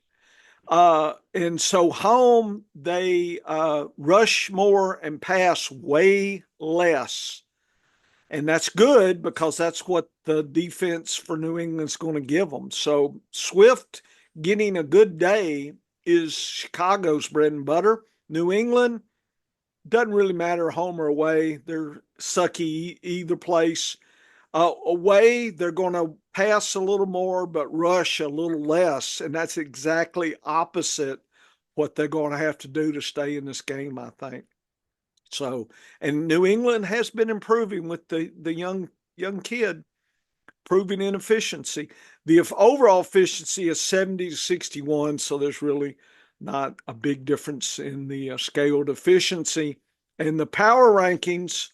And so home, they rush more and pass way less. And that's good because that's what the defense for New England's going to give them. So Swift getting a good day is Chicago's bread and butter. New England doesn't really matter home or away. They're sucky either place. Away, they're going to pass a little more, but rush a little less. And that's exactly opposite what they're going to have to do to stay in this game, I think. So, and New England has been improving with the young kid, proving in efficiency. The overall efficiency is 70 to 61, so there's really not a big difference in the scaled efficiency. And the power rankings,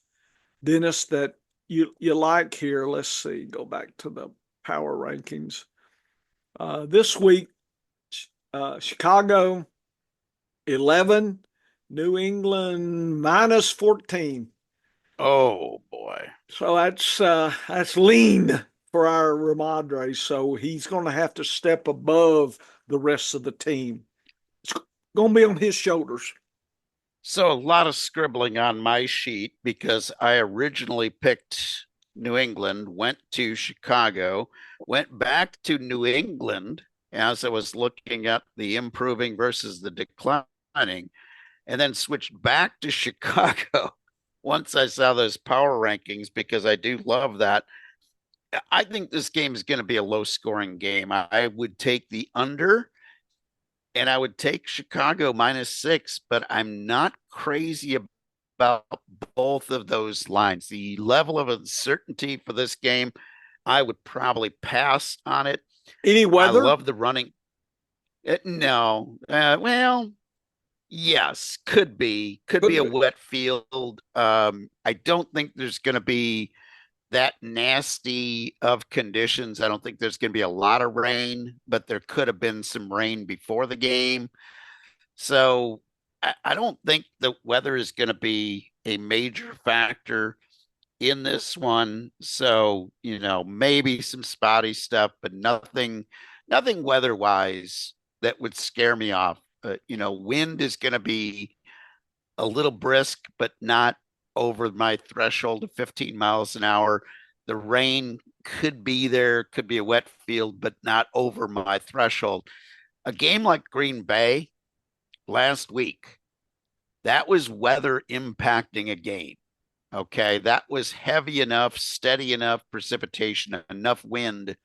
Dennis, that you like here. Let's see, go back to the power rankings. This week, Chicago 11, New England minus 14. Oh boy. So that's lean for our Ramadre. So he's going to have to step above the rest of the team. It's going to be on his shoulders. So a lot of scribbling on my sheet because I originally picked New England, went to Chicago, went back to New England as I was looking at the improving versus the declining, and then switched back to Chicago once I saw those power rankings because I do love that. I think this game is going to be a low scoring game. I would take the under and I would take Chicago -6, but I'm not crazy about both of those lines. The level of uncertainty for this game, I would probably pass on it. Any I weather? love the running. No, well, yes, could be a wet field. I don't think there's going to be that nasty of conditions. I don't think there's going to be a lot of rain, but there could have been some rain before the game. So I don't think the weather is going to be a major factor in this one. So, maybe some spotty stuff, but nothing weather wise that would scare me off. Wind is going to be a little brisk, but not over my threshold of 15 miles an hour. The rain could be there, could be a wet field, but not over my threshold. A game like Green Bay last week, that was weather impacting a game. Okay. That was heavy enough, steady enough precipitation, enough wind.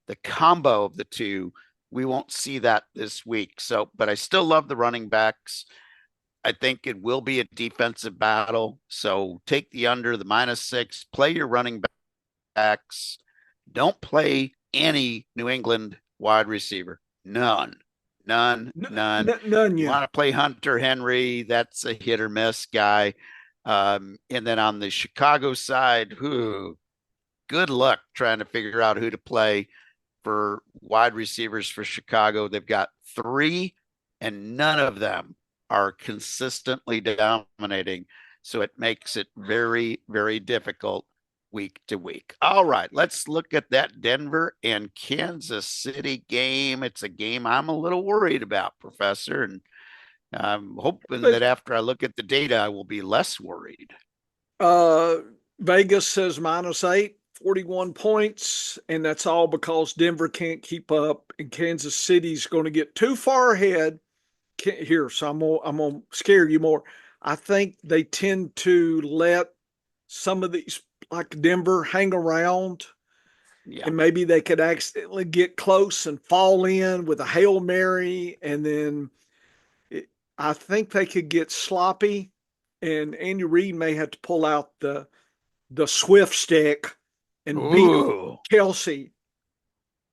The combo of the two, we won't see that this week. So, but I still love the running backs. I think it will be a defensive battle. So take the under, the -6, play your running backs. Don't play any New England wide receiver. None. None. None You yet. want to play Hunter Henry, that's a hit or miss guy. And then on the Chicago side, good luck trying to figure out who to play for wide receivers for Chicago. They've got 3, and none of them are consistently dominating. So it makes it very, very difficult week to week. All right, let's look at that Denver and Kansas City game. It's a game I'm a little worried about, Professor, and I'm hoping But that after I look at the data, I will be less worried. uh, Vegas says -8, 41 points, and that's all because Denver can't keep up, and Kansas City's going to get too far ahead. Here, so I'm gonna scare you more. I think they tend to let some of these, like Denver, hang around, Yeah. and maybe they could accidentally get close and fall in with a Hail Mary, and then I think they could get sloppy, and Andy Reid may have to pull out the Swift stick and beat Ooh. Kelsey,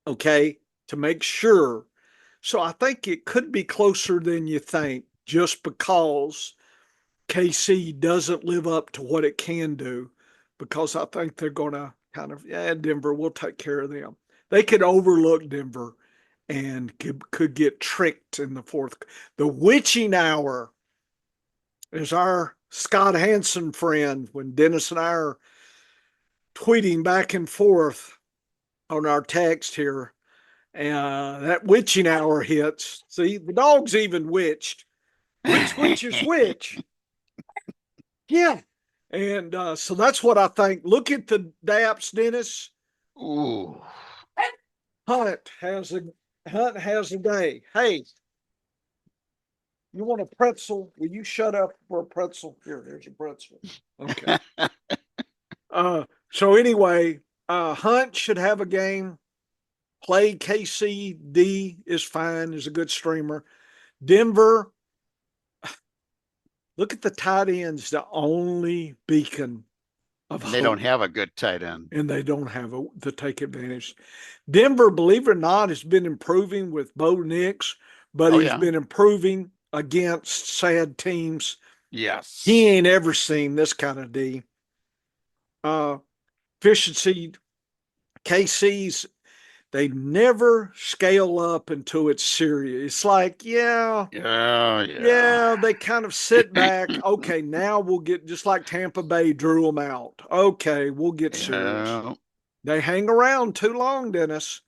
okay, to make sure. So I think it could be closer than you think, just because KC doesn't live up to what it can do. Because I think they're going to kind of, yeah, Denver, we'll take care of them. They could overlook Denver and could get tricked in the fourth. The witching hour is our Scott Hansen friend when Dennis and I are tweeting back and forth on our text here. That witching hour hits. See, the dog's even witched. Which is which? Yeah. And so that's what I think. Look at the DAPS, Dennis. Ooh. Hunt has a Hunt has a day. Hey, you want a pretzel? Will you shut up for a pretzel? Here's a pretzel. Okay. So anyway, Hunt should have a game. Play KCD is fine, is a good streamer. Denver, look at the tight ends, the only beacon of And they don't hope, have a good tight end. and they don't have to take advantage. Denver, believe it or not, has been improving with Bo Nix, but Oh he's yeah. been improving against sad teams. He Yes. ain't ever seen this kind of D. Efficiency, KC's they never scale up until it's serious. It's like, yeah, Oh, yeah, yeah. they kind of sit back. Okay, now we'll get just like Tampa Bay drew them out. Okay, we'll get serious. Yeah. They hang around too long, Dennis.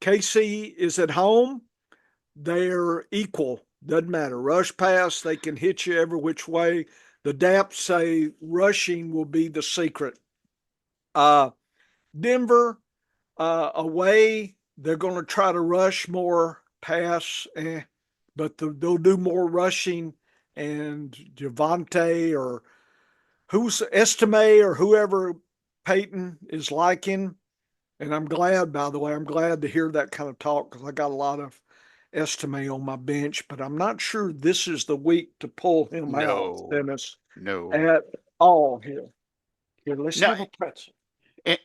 KC is at home. They're equal. Doesn't matter. Rush pass, they can hit you every which way. The DAPs say rushing will be the secret. Uh, Denver, away, they're going to try to rush more pass, but they'll do more rushing. And Javante or who's Estime or whoever Peyton is liking. And I'm glad, by the way, I'm glad to hear that kind of talk because I got a lot of Estime on my bench, but I'm not sure this is the week to pull him out, No, Dennis, no, at all here. Here, let's no. have a pretzel.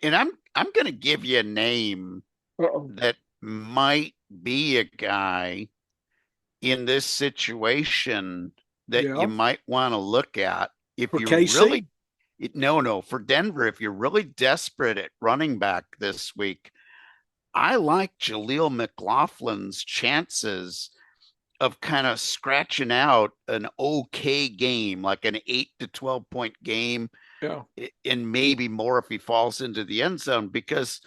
And I'm going to give you a name Uh-oh. that might be a guy in this situation that you Yeah. might want to look at if For you're KC? really no, for Denver, if you're really desperate at running back this week, I like Jaleel McLaughlin's chances of kind of scratching out an okay game, like an 8 to 12 point game, Yeah. and maybe more if he falls into the end zone, because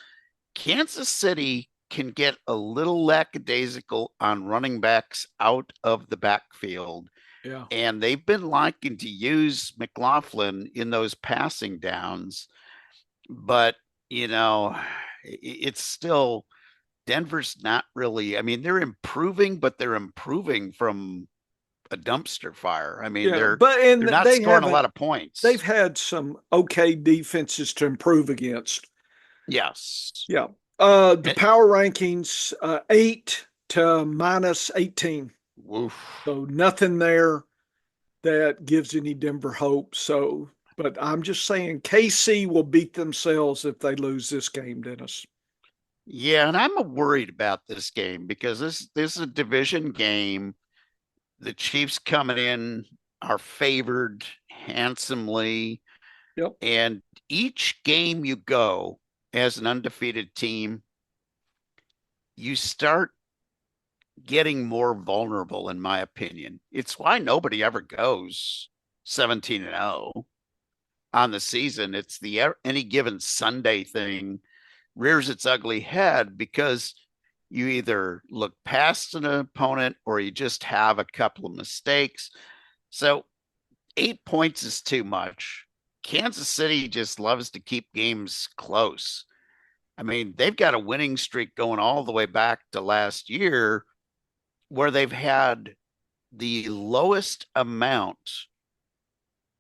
Kansas City can get a little lackadaisical on running backs out of the backfield. Yeah. And they've been liking to use McLaughlin in those passing downs. But, it's still Denver's not really, I mean, they're improving, but they're improving from a dumpster fire. I mean, Yeah. they're But they're and not they scoring a haven't, lot of points. they've had some okay defenses to improve against. Yes. Yeah. The It, power rankings, 8 to minus 18. oof. So nothing there that gives any Denver hope. So, but I'm just saying KC will beat themselves if they lose this game, Dennis. Yeah, and I'm worried about this game because this is a division game. The Chiefs coming in are favored handsomely, Yep. and each game you go as an undefeated team, you start getting more vulnerable, in my opinion. It's why nobody ever goes 17-0 on the season. It's the any given Sunday thing rears its ugly head because you either look past an opponent or you just have a couple of mistakes. So 8 points is too much. Kansas City just loves to keep games close. I mean, they've got a winning streak going all the way back to last year where they've had the lowest amount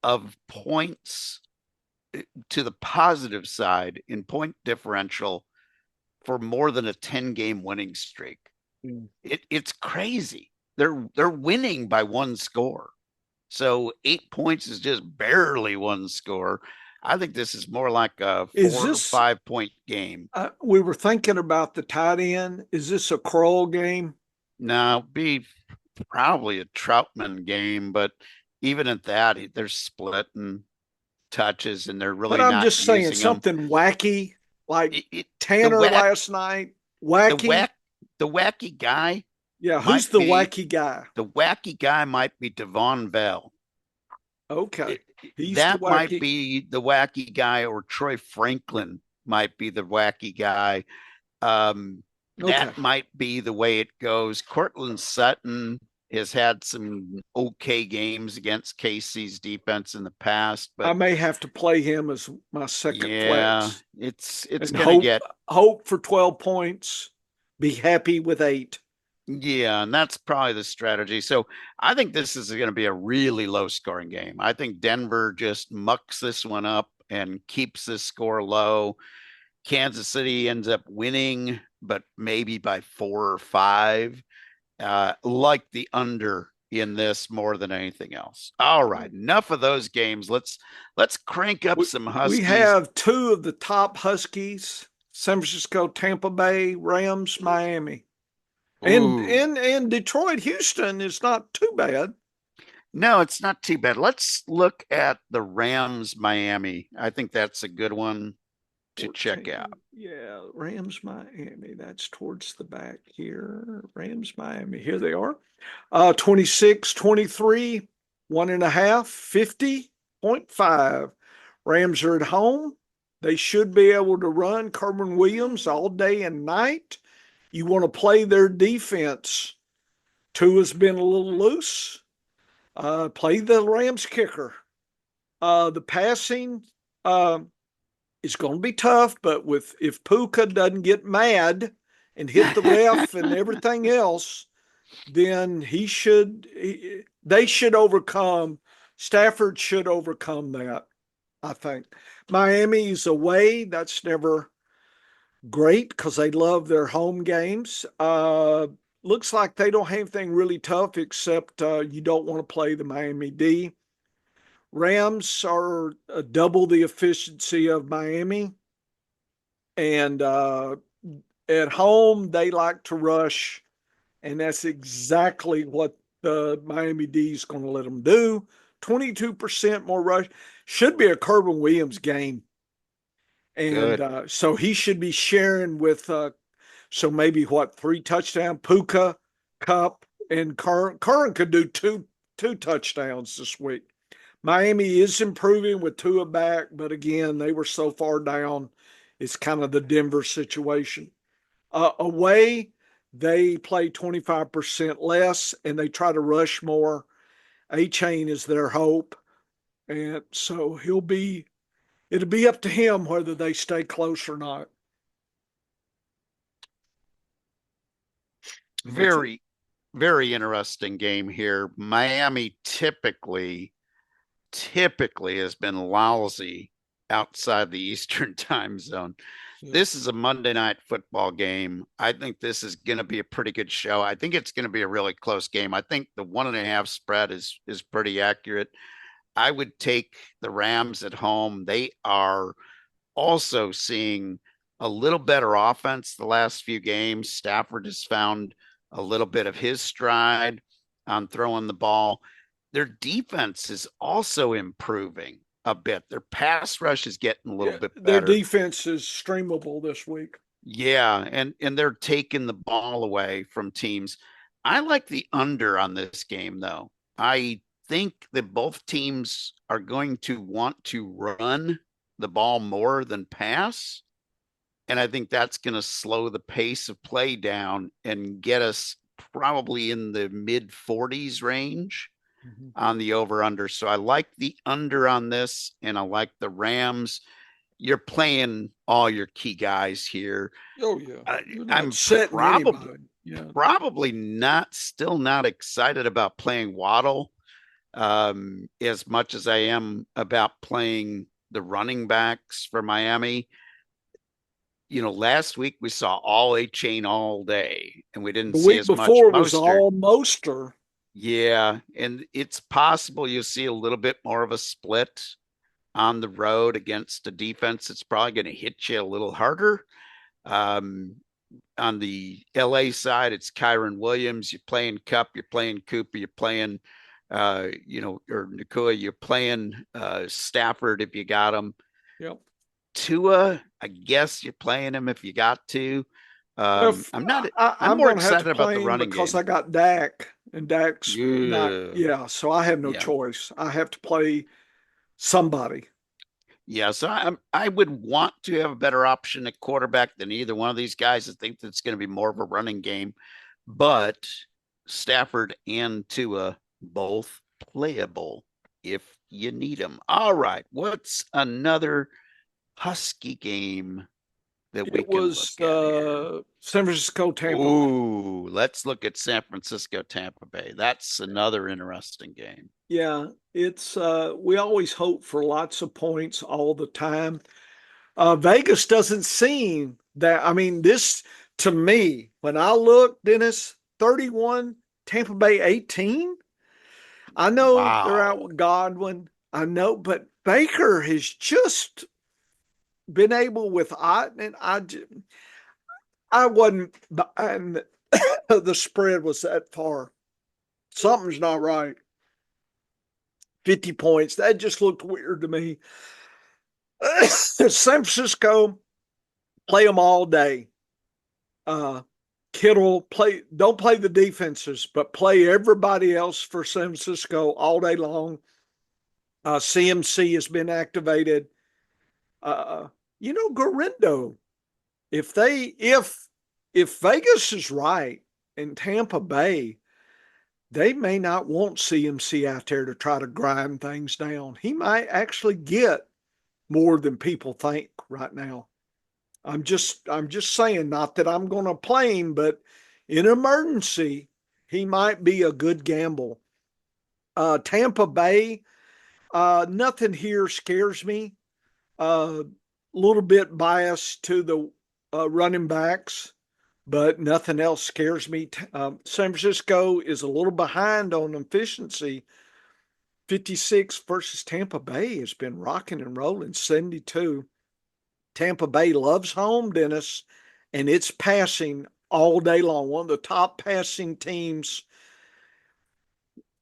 of points to the positive side in point differential for more than a 10-game winning streak. Mm. It's crazy. They're winning by one score. So 8 points is just barely one score. I think this is more like a Is 4 or 5 point game. we were thinking about the tight end. Is this a Kroll game? Now, be probably a Troutman game, but even at that, they're splitting touches and they're But really I'm not just saying using them. something wacky like The Tanner whack, last night. the Wacky. whack, the wacky guy Yeah. Who's might the be wacky guy? the wacky guy might be Devon Bell. Okay. He's the That might wacky. be the wacky guy, or Troy Franklin might be the wacky guy. Okay. That might be the way it goes. Cortland Sutton has had some okay games against KC's defense in the past, I but may have to play him as my second yeah, flex it's and gonna get hope for 12 points. Be happy with 8. yeah, and that's probably the strategy. So I think this is going to be a really low scoring game. I think Denver just mucks this one up and keeps this score low. Kansas City ends up winning, but maybe by 4 or 5. Like the under in this more than anything else. All right, enough of those games. Let's crank up some We Huskies. have 2 of the top Huskies, San Francisco, Tampa Bay, Rams, Miami. And Ooh, and Detroit, Houston is not too bad. no, it's not too bad. Let's look at the Rams Miami. I think that's a good one. to check out. 14. Yeah, Rams, Miami. That's towards the back here. Rams, Miami. Here they are. 26, 23, 1.5, 50.5. Rams are at home. They should be able to run Kerwin Williams all day and night. You want to play their defense. Tua's been a little loose. Play the Rams kicker. The passing is going to be tough, but if Puka doesn't get mad and hit the ref and everything else, then they should overcome. Stafford should overcome that. I think Miami's away. That's never great because they love their home games. Looks like they don't have anything really tough except you don't want to play the Miami D. Rams are double the efficiency of Miami. And at home, they like to rush. And that's exactly what the Miami D is going to let them do. 22% more rush. Should be a Kerwin Williams game. And so he should be sharing with, so maybe what, 3 touchdowns? Puka, Cup, and Curran. Curran could do two touchdowns this week. Miami is improving with Tua back, but again, they were so far down. It's kind of the Denver situation. Away, they play 25% less and they try to rush more. A-Chain is their hope. And so it'll be up to him whether they stay close or not. Very, very interesting game here. Miami typically has been lousy outside the Eastern time zone. Yeah. This is a Monday night football game. I think this is going to be a pretty good show. I think it's going to be a really close game. I think the 1.5 spread is pretty accurate. I would take the Rams at home. They are also seeing a little better offense the last few games. Stafford has found a little bit of his stride on throwing the ball. Their defense is also improving a bit. Their pass rush is getting a little bit better. Their defense is streamable this week. Yeah, and they're taking the ball away from teams. I like the under on this game, though. I think that both teams are going to want to run the ball more than pass. And I think that's going to slow the pace of play down and get us probably in the mid 40s range on the over under. So I like the under on this, and I like the Rams. You're playing all your key guys here. Oh yeah. I'm probably still not excited about playing Waddle as much as I am about playing the running backs for Miami. You know, last week we saw all A-Chain all day, and we didn't see as much. The week before was all Mostert. Yeah, and it's possible you'll see a little bit more of a split on the road against a defense that's probably going to hit you a little harder. On the LA side, it's Kyron Williams. You're playing Cup, you're playing Cooper, you're playing, or Nakua, you're playing Stafford if you got him. Yep. Tua, I guess you're playing him if you got to. I'm more excited about the running because game. I got Dak, and Dak's so I have no choice. I have to play somebody. Yeah, so I would want to have a better option at quarterback than either one of these guys. I think that's going to be more of a running game, but Stafford and Tua both playable if you need them. All right, what's another Husky game that we can look at? San Francisco Tampa. Ooh, let's look at San Francisco Tampa Bay. That's another interesting game. Yeah, it's we always hope for lots of points all the time. Vegas doesn't seem that. I mean, this to me, when I look, Dennis, 31, Tampa Bay 18. I know they're out with Godwin. I know, but Baker has just been able with Otten. I wasn't, and the spread was that far. Something's not right. 50 points. That just looked weird to me. San Francisco, Play them all day. Uh, Kittle don't play the defenses, but play everybody else for San Francisco all day long. CMC has been activated. Uh, Gorindo, if Vegas is right in Tampa Bay, they may not want CMC out there to try to grind things down. He might actually get more than people think right now. I'm just saying, not that I'm going to play him, but in emergency, he might be a good gamble. Tampa Bay, nothing here scares me. A little bit biased to the running backs, but nothing else scares me. San Francisco is a little behind on efficiency. 56 versus Tampa Bay has been rocking and rolling, 72. Tampa Bay loves home, Dennis, and it's passing all day long. One of the top passing teams,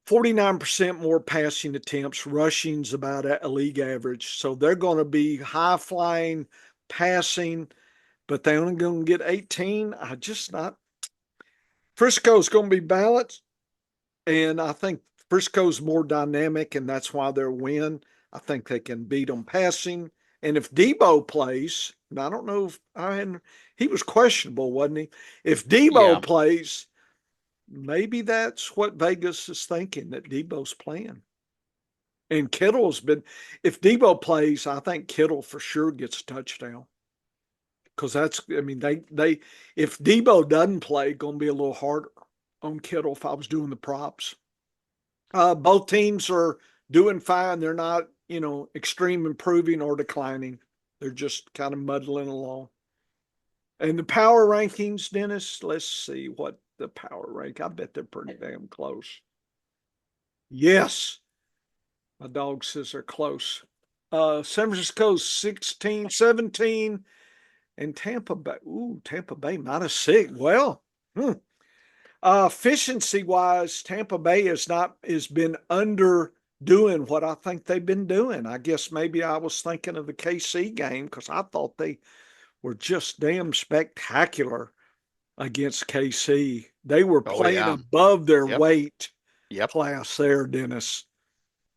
49% more passing attempts, rushing's about a league average. So they're going to be high flying, passing, but they're only going to get 18. I just not. Frisco's going to be balanced, and I think Frisco's more dynamic, and that's why they'll win. I think they can beat them passing. And if Debo plays, and I don't know if he was questionable, wasn't he? If Debo Yeah. plays, maybe that's what Vegas is thinking, that Debo's playing. And Kittle's been, if Debo plays, I think Kittle for sure gets a touchdown. Because if Debo doesn't play, going to be a little harder on Kittle if I was doing the props. Both teams are doing fine. They're not, extreme improving or declining. They're just kind of muddling along. And the power rankings, Dennis, let's see what the power rank. I bet they're pretty damn close. Yes. My dog says they're close. San Francisco's 16, 17, and Tampa Bay. Ooh, Tampa Bay -6. Well, efficiency wise, Tampa Bay has been under doing what I think they've been doing. I guess maybe I was thinking of the KC game because I thought they were just damn spectacular against KC. They were Oh playing yeah. above their Yep. weight Yep. class there, Dennis.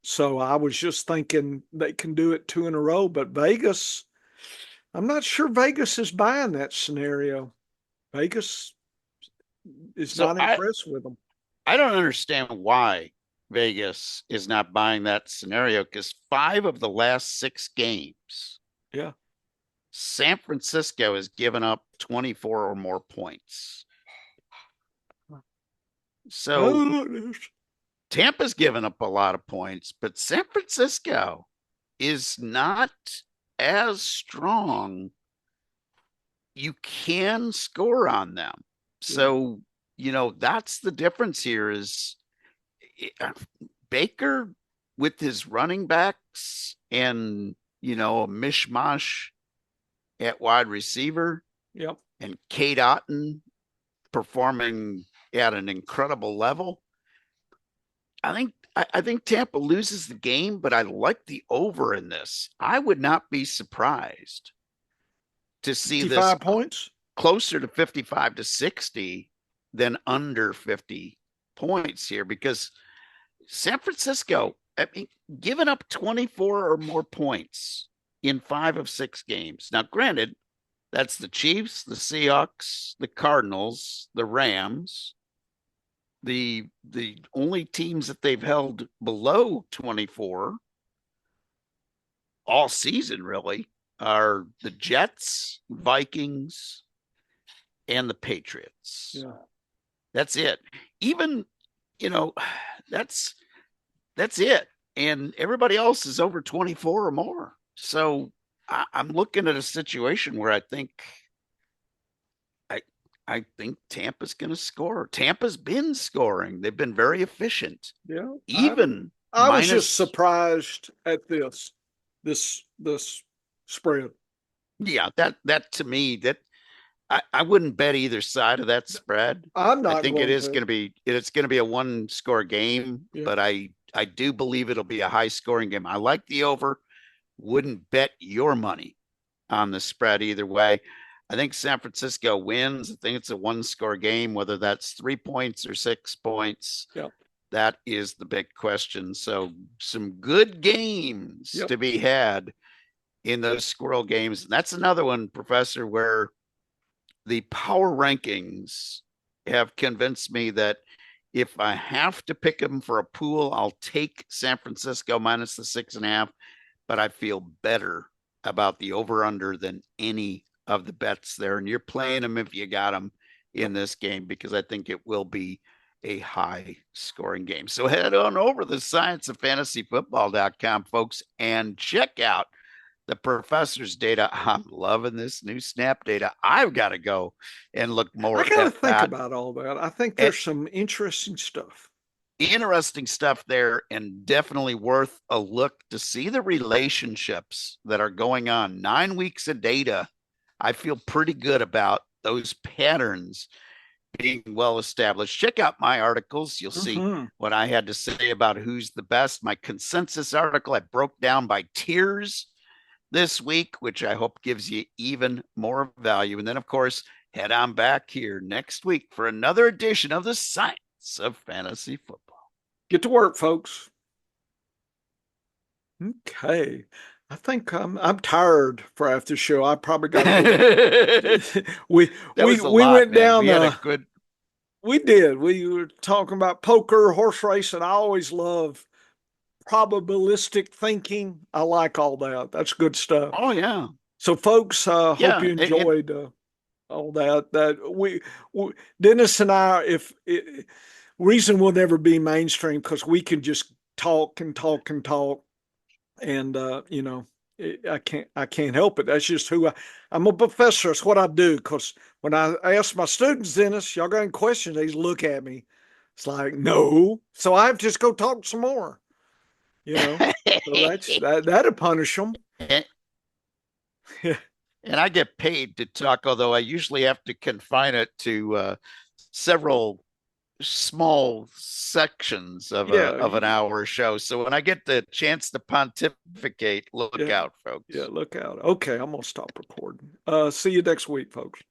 So I was just thinking they can do it 2 in a row, but Vegas, I'm not sure Vegas is buying that scenario. Vegas is So not impressed with them. I don't understand why Vegas is not buying that scenario, because 5 of the last 6 games, Yeah. San Francisco has given up 24 or more points. So Oh, Tampa's given up a lot of points, but San Francisco is not as strong. You can score on them. So, that's the difference here is Baker with his running backs and, a mishmash at wide receiver, Yep. and Kate Otten performing at an incredible level. I think Tampa loses the game, but I like the over in this. I would not be surprised to see this 55 points. closer to 55-60 than under 50 points here, because San Francisco, giving up 24 or more points in 5 of 6 games. Now, granted, that's the Chiefs, the Seahawks, the Cardinals, the Rams. The only teams that they've held below 24 all season really are the Jets, Vikings, and the Patriots. Yeah. That's it. Even, that's it. And everybody else is over 24 or more. So I'm looking at a situation where I think Tampa's going to score. Tampa's been scoring. They've been very efficient. Yeah. Even I was just surprised at this spread. Yeah, that to me, that I wouldn't bet either side of that spread. I'm I not think going it's going to be a 1-score game, Yeah. but I do believe it'll be a high scoring game. I like the over. Wouldn't bet your money on the spread either way. I think San Francisco wins. I think it's a 1-score game, whether that's 3 points or 6 points. Yep. That is the big question. So some good games Yep. to be had in those squirrel games. And that's another one, Professor, where the power rankings have convinced me that if I have to pick them for a pool, I'll take San Francisco minus the 6.5, but I feel better about the over under than any of the bets there. And you're playing them if you got them in this game, because I think it will be a high scoring game. So head on over to scienceoffantasyfootball.com, folks, and check out the professor's data. I'm loving this new snap data. I've got to go and look I more got to at think that. about all that. I think And there's some interesting stuff. interesting stuff there, and definitely worth a look to see the relationships that are going on. 9 weeks of data. I feel pretty good about those patterns being well established. Check out my articles. You'll see what I had to say about who's the best. My consensus article I broke down by tiers this week, which I hope gives you even more value. And then, of course, head on back here next week for another edition of the Science of Fantasy Football. Get to work, folks. Okay. I think I'm tired for after show. I probably got to go. we That was a we lot, went man. down We had a good. we did. We were talking about poker, horse racing. I always love probabilistic thinking. I like all that. That's good stuff. Oh yeah, So, folks, hope yeah. you enjoyed all that. We Dennis and I, reason we'll never be mainstream because we can just talk and talk and talk, and I can't help it. That's just I'm a professor. It's what I do. Because when I ask my students, Dennis, y'all got any questions? They look at me. It's like no. So I have to just go talk some more. So that'll punish them. and, and I get paid to talk, although I usually have to confine it to several small sections of an hour show. So when I get the chance to pontificate, look out, folks. Yeah, look out. Okay, I'm gonna stop recording. See you next week, folks.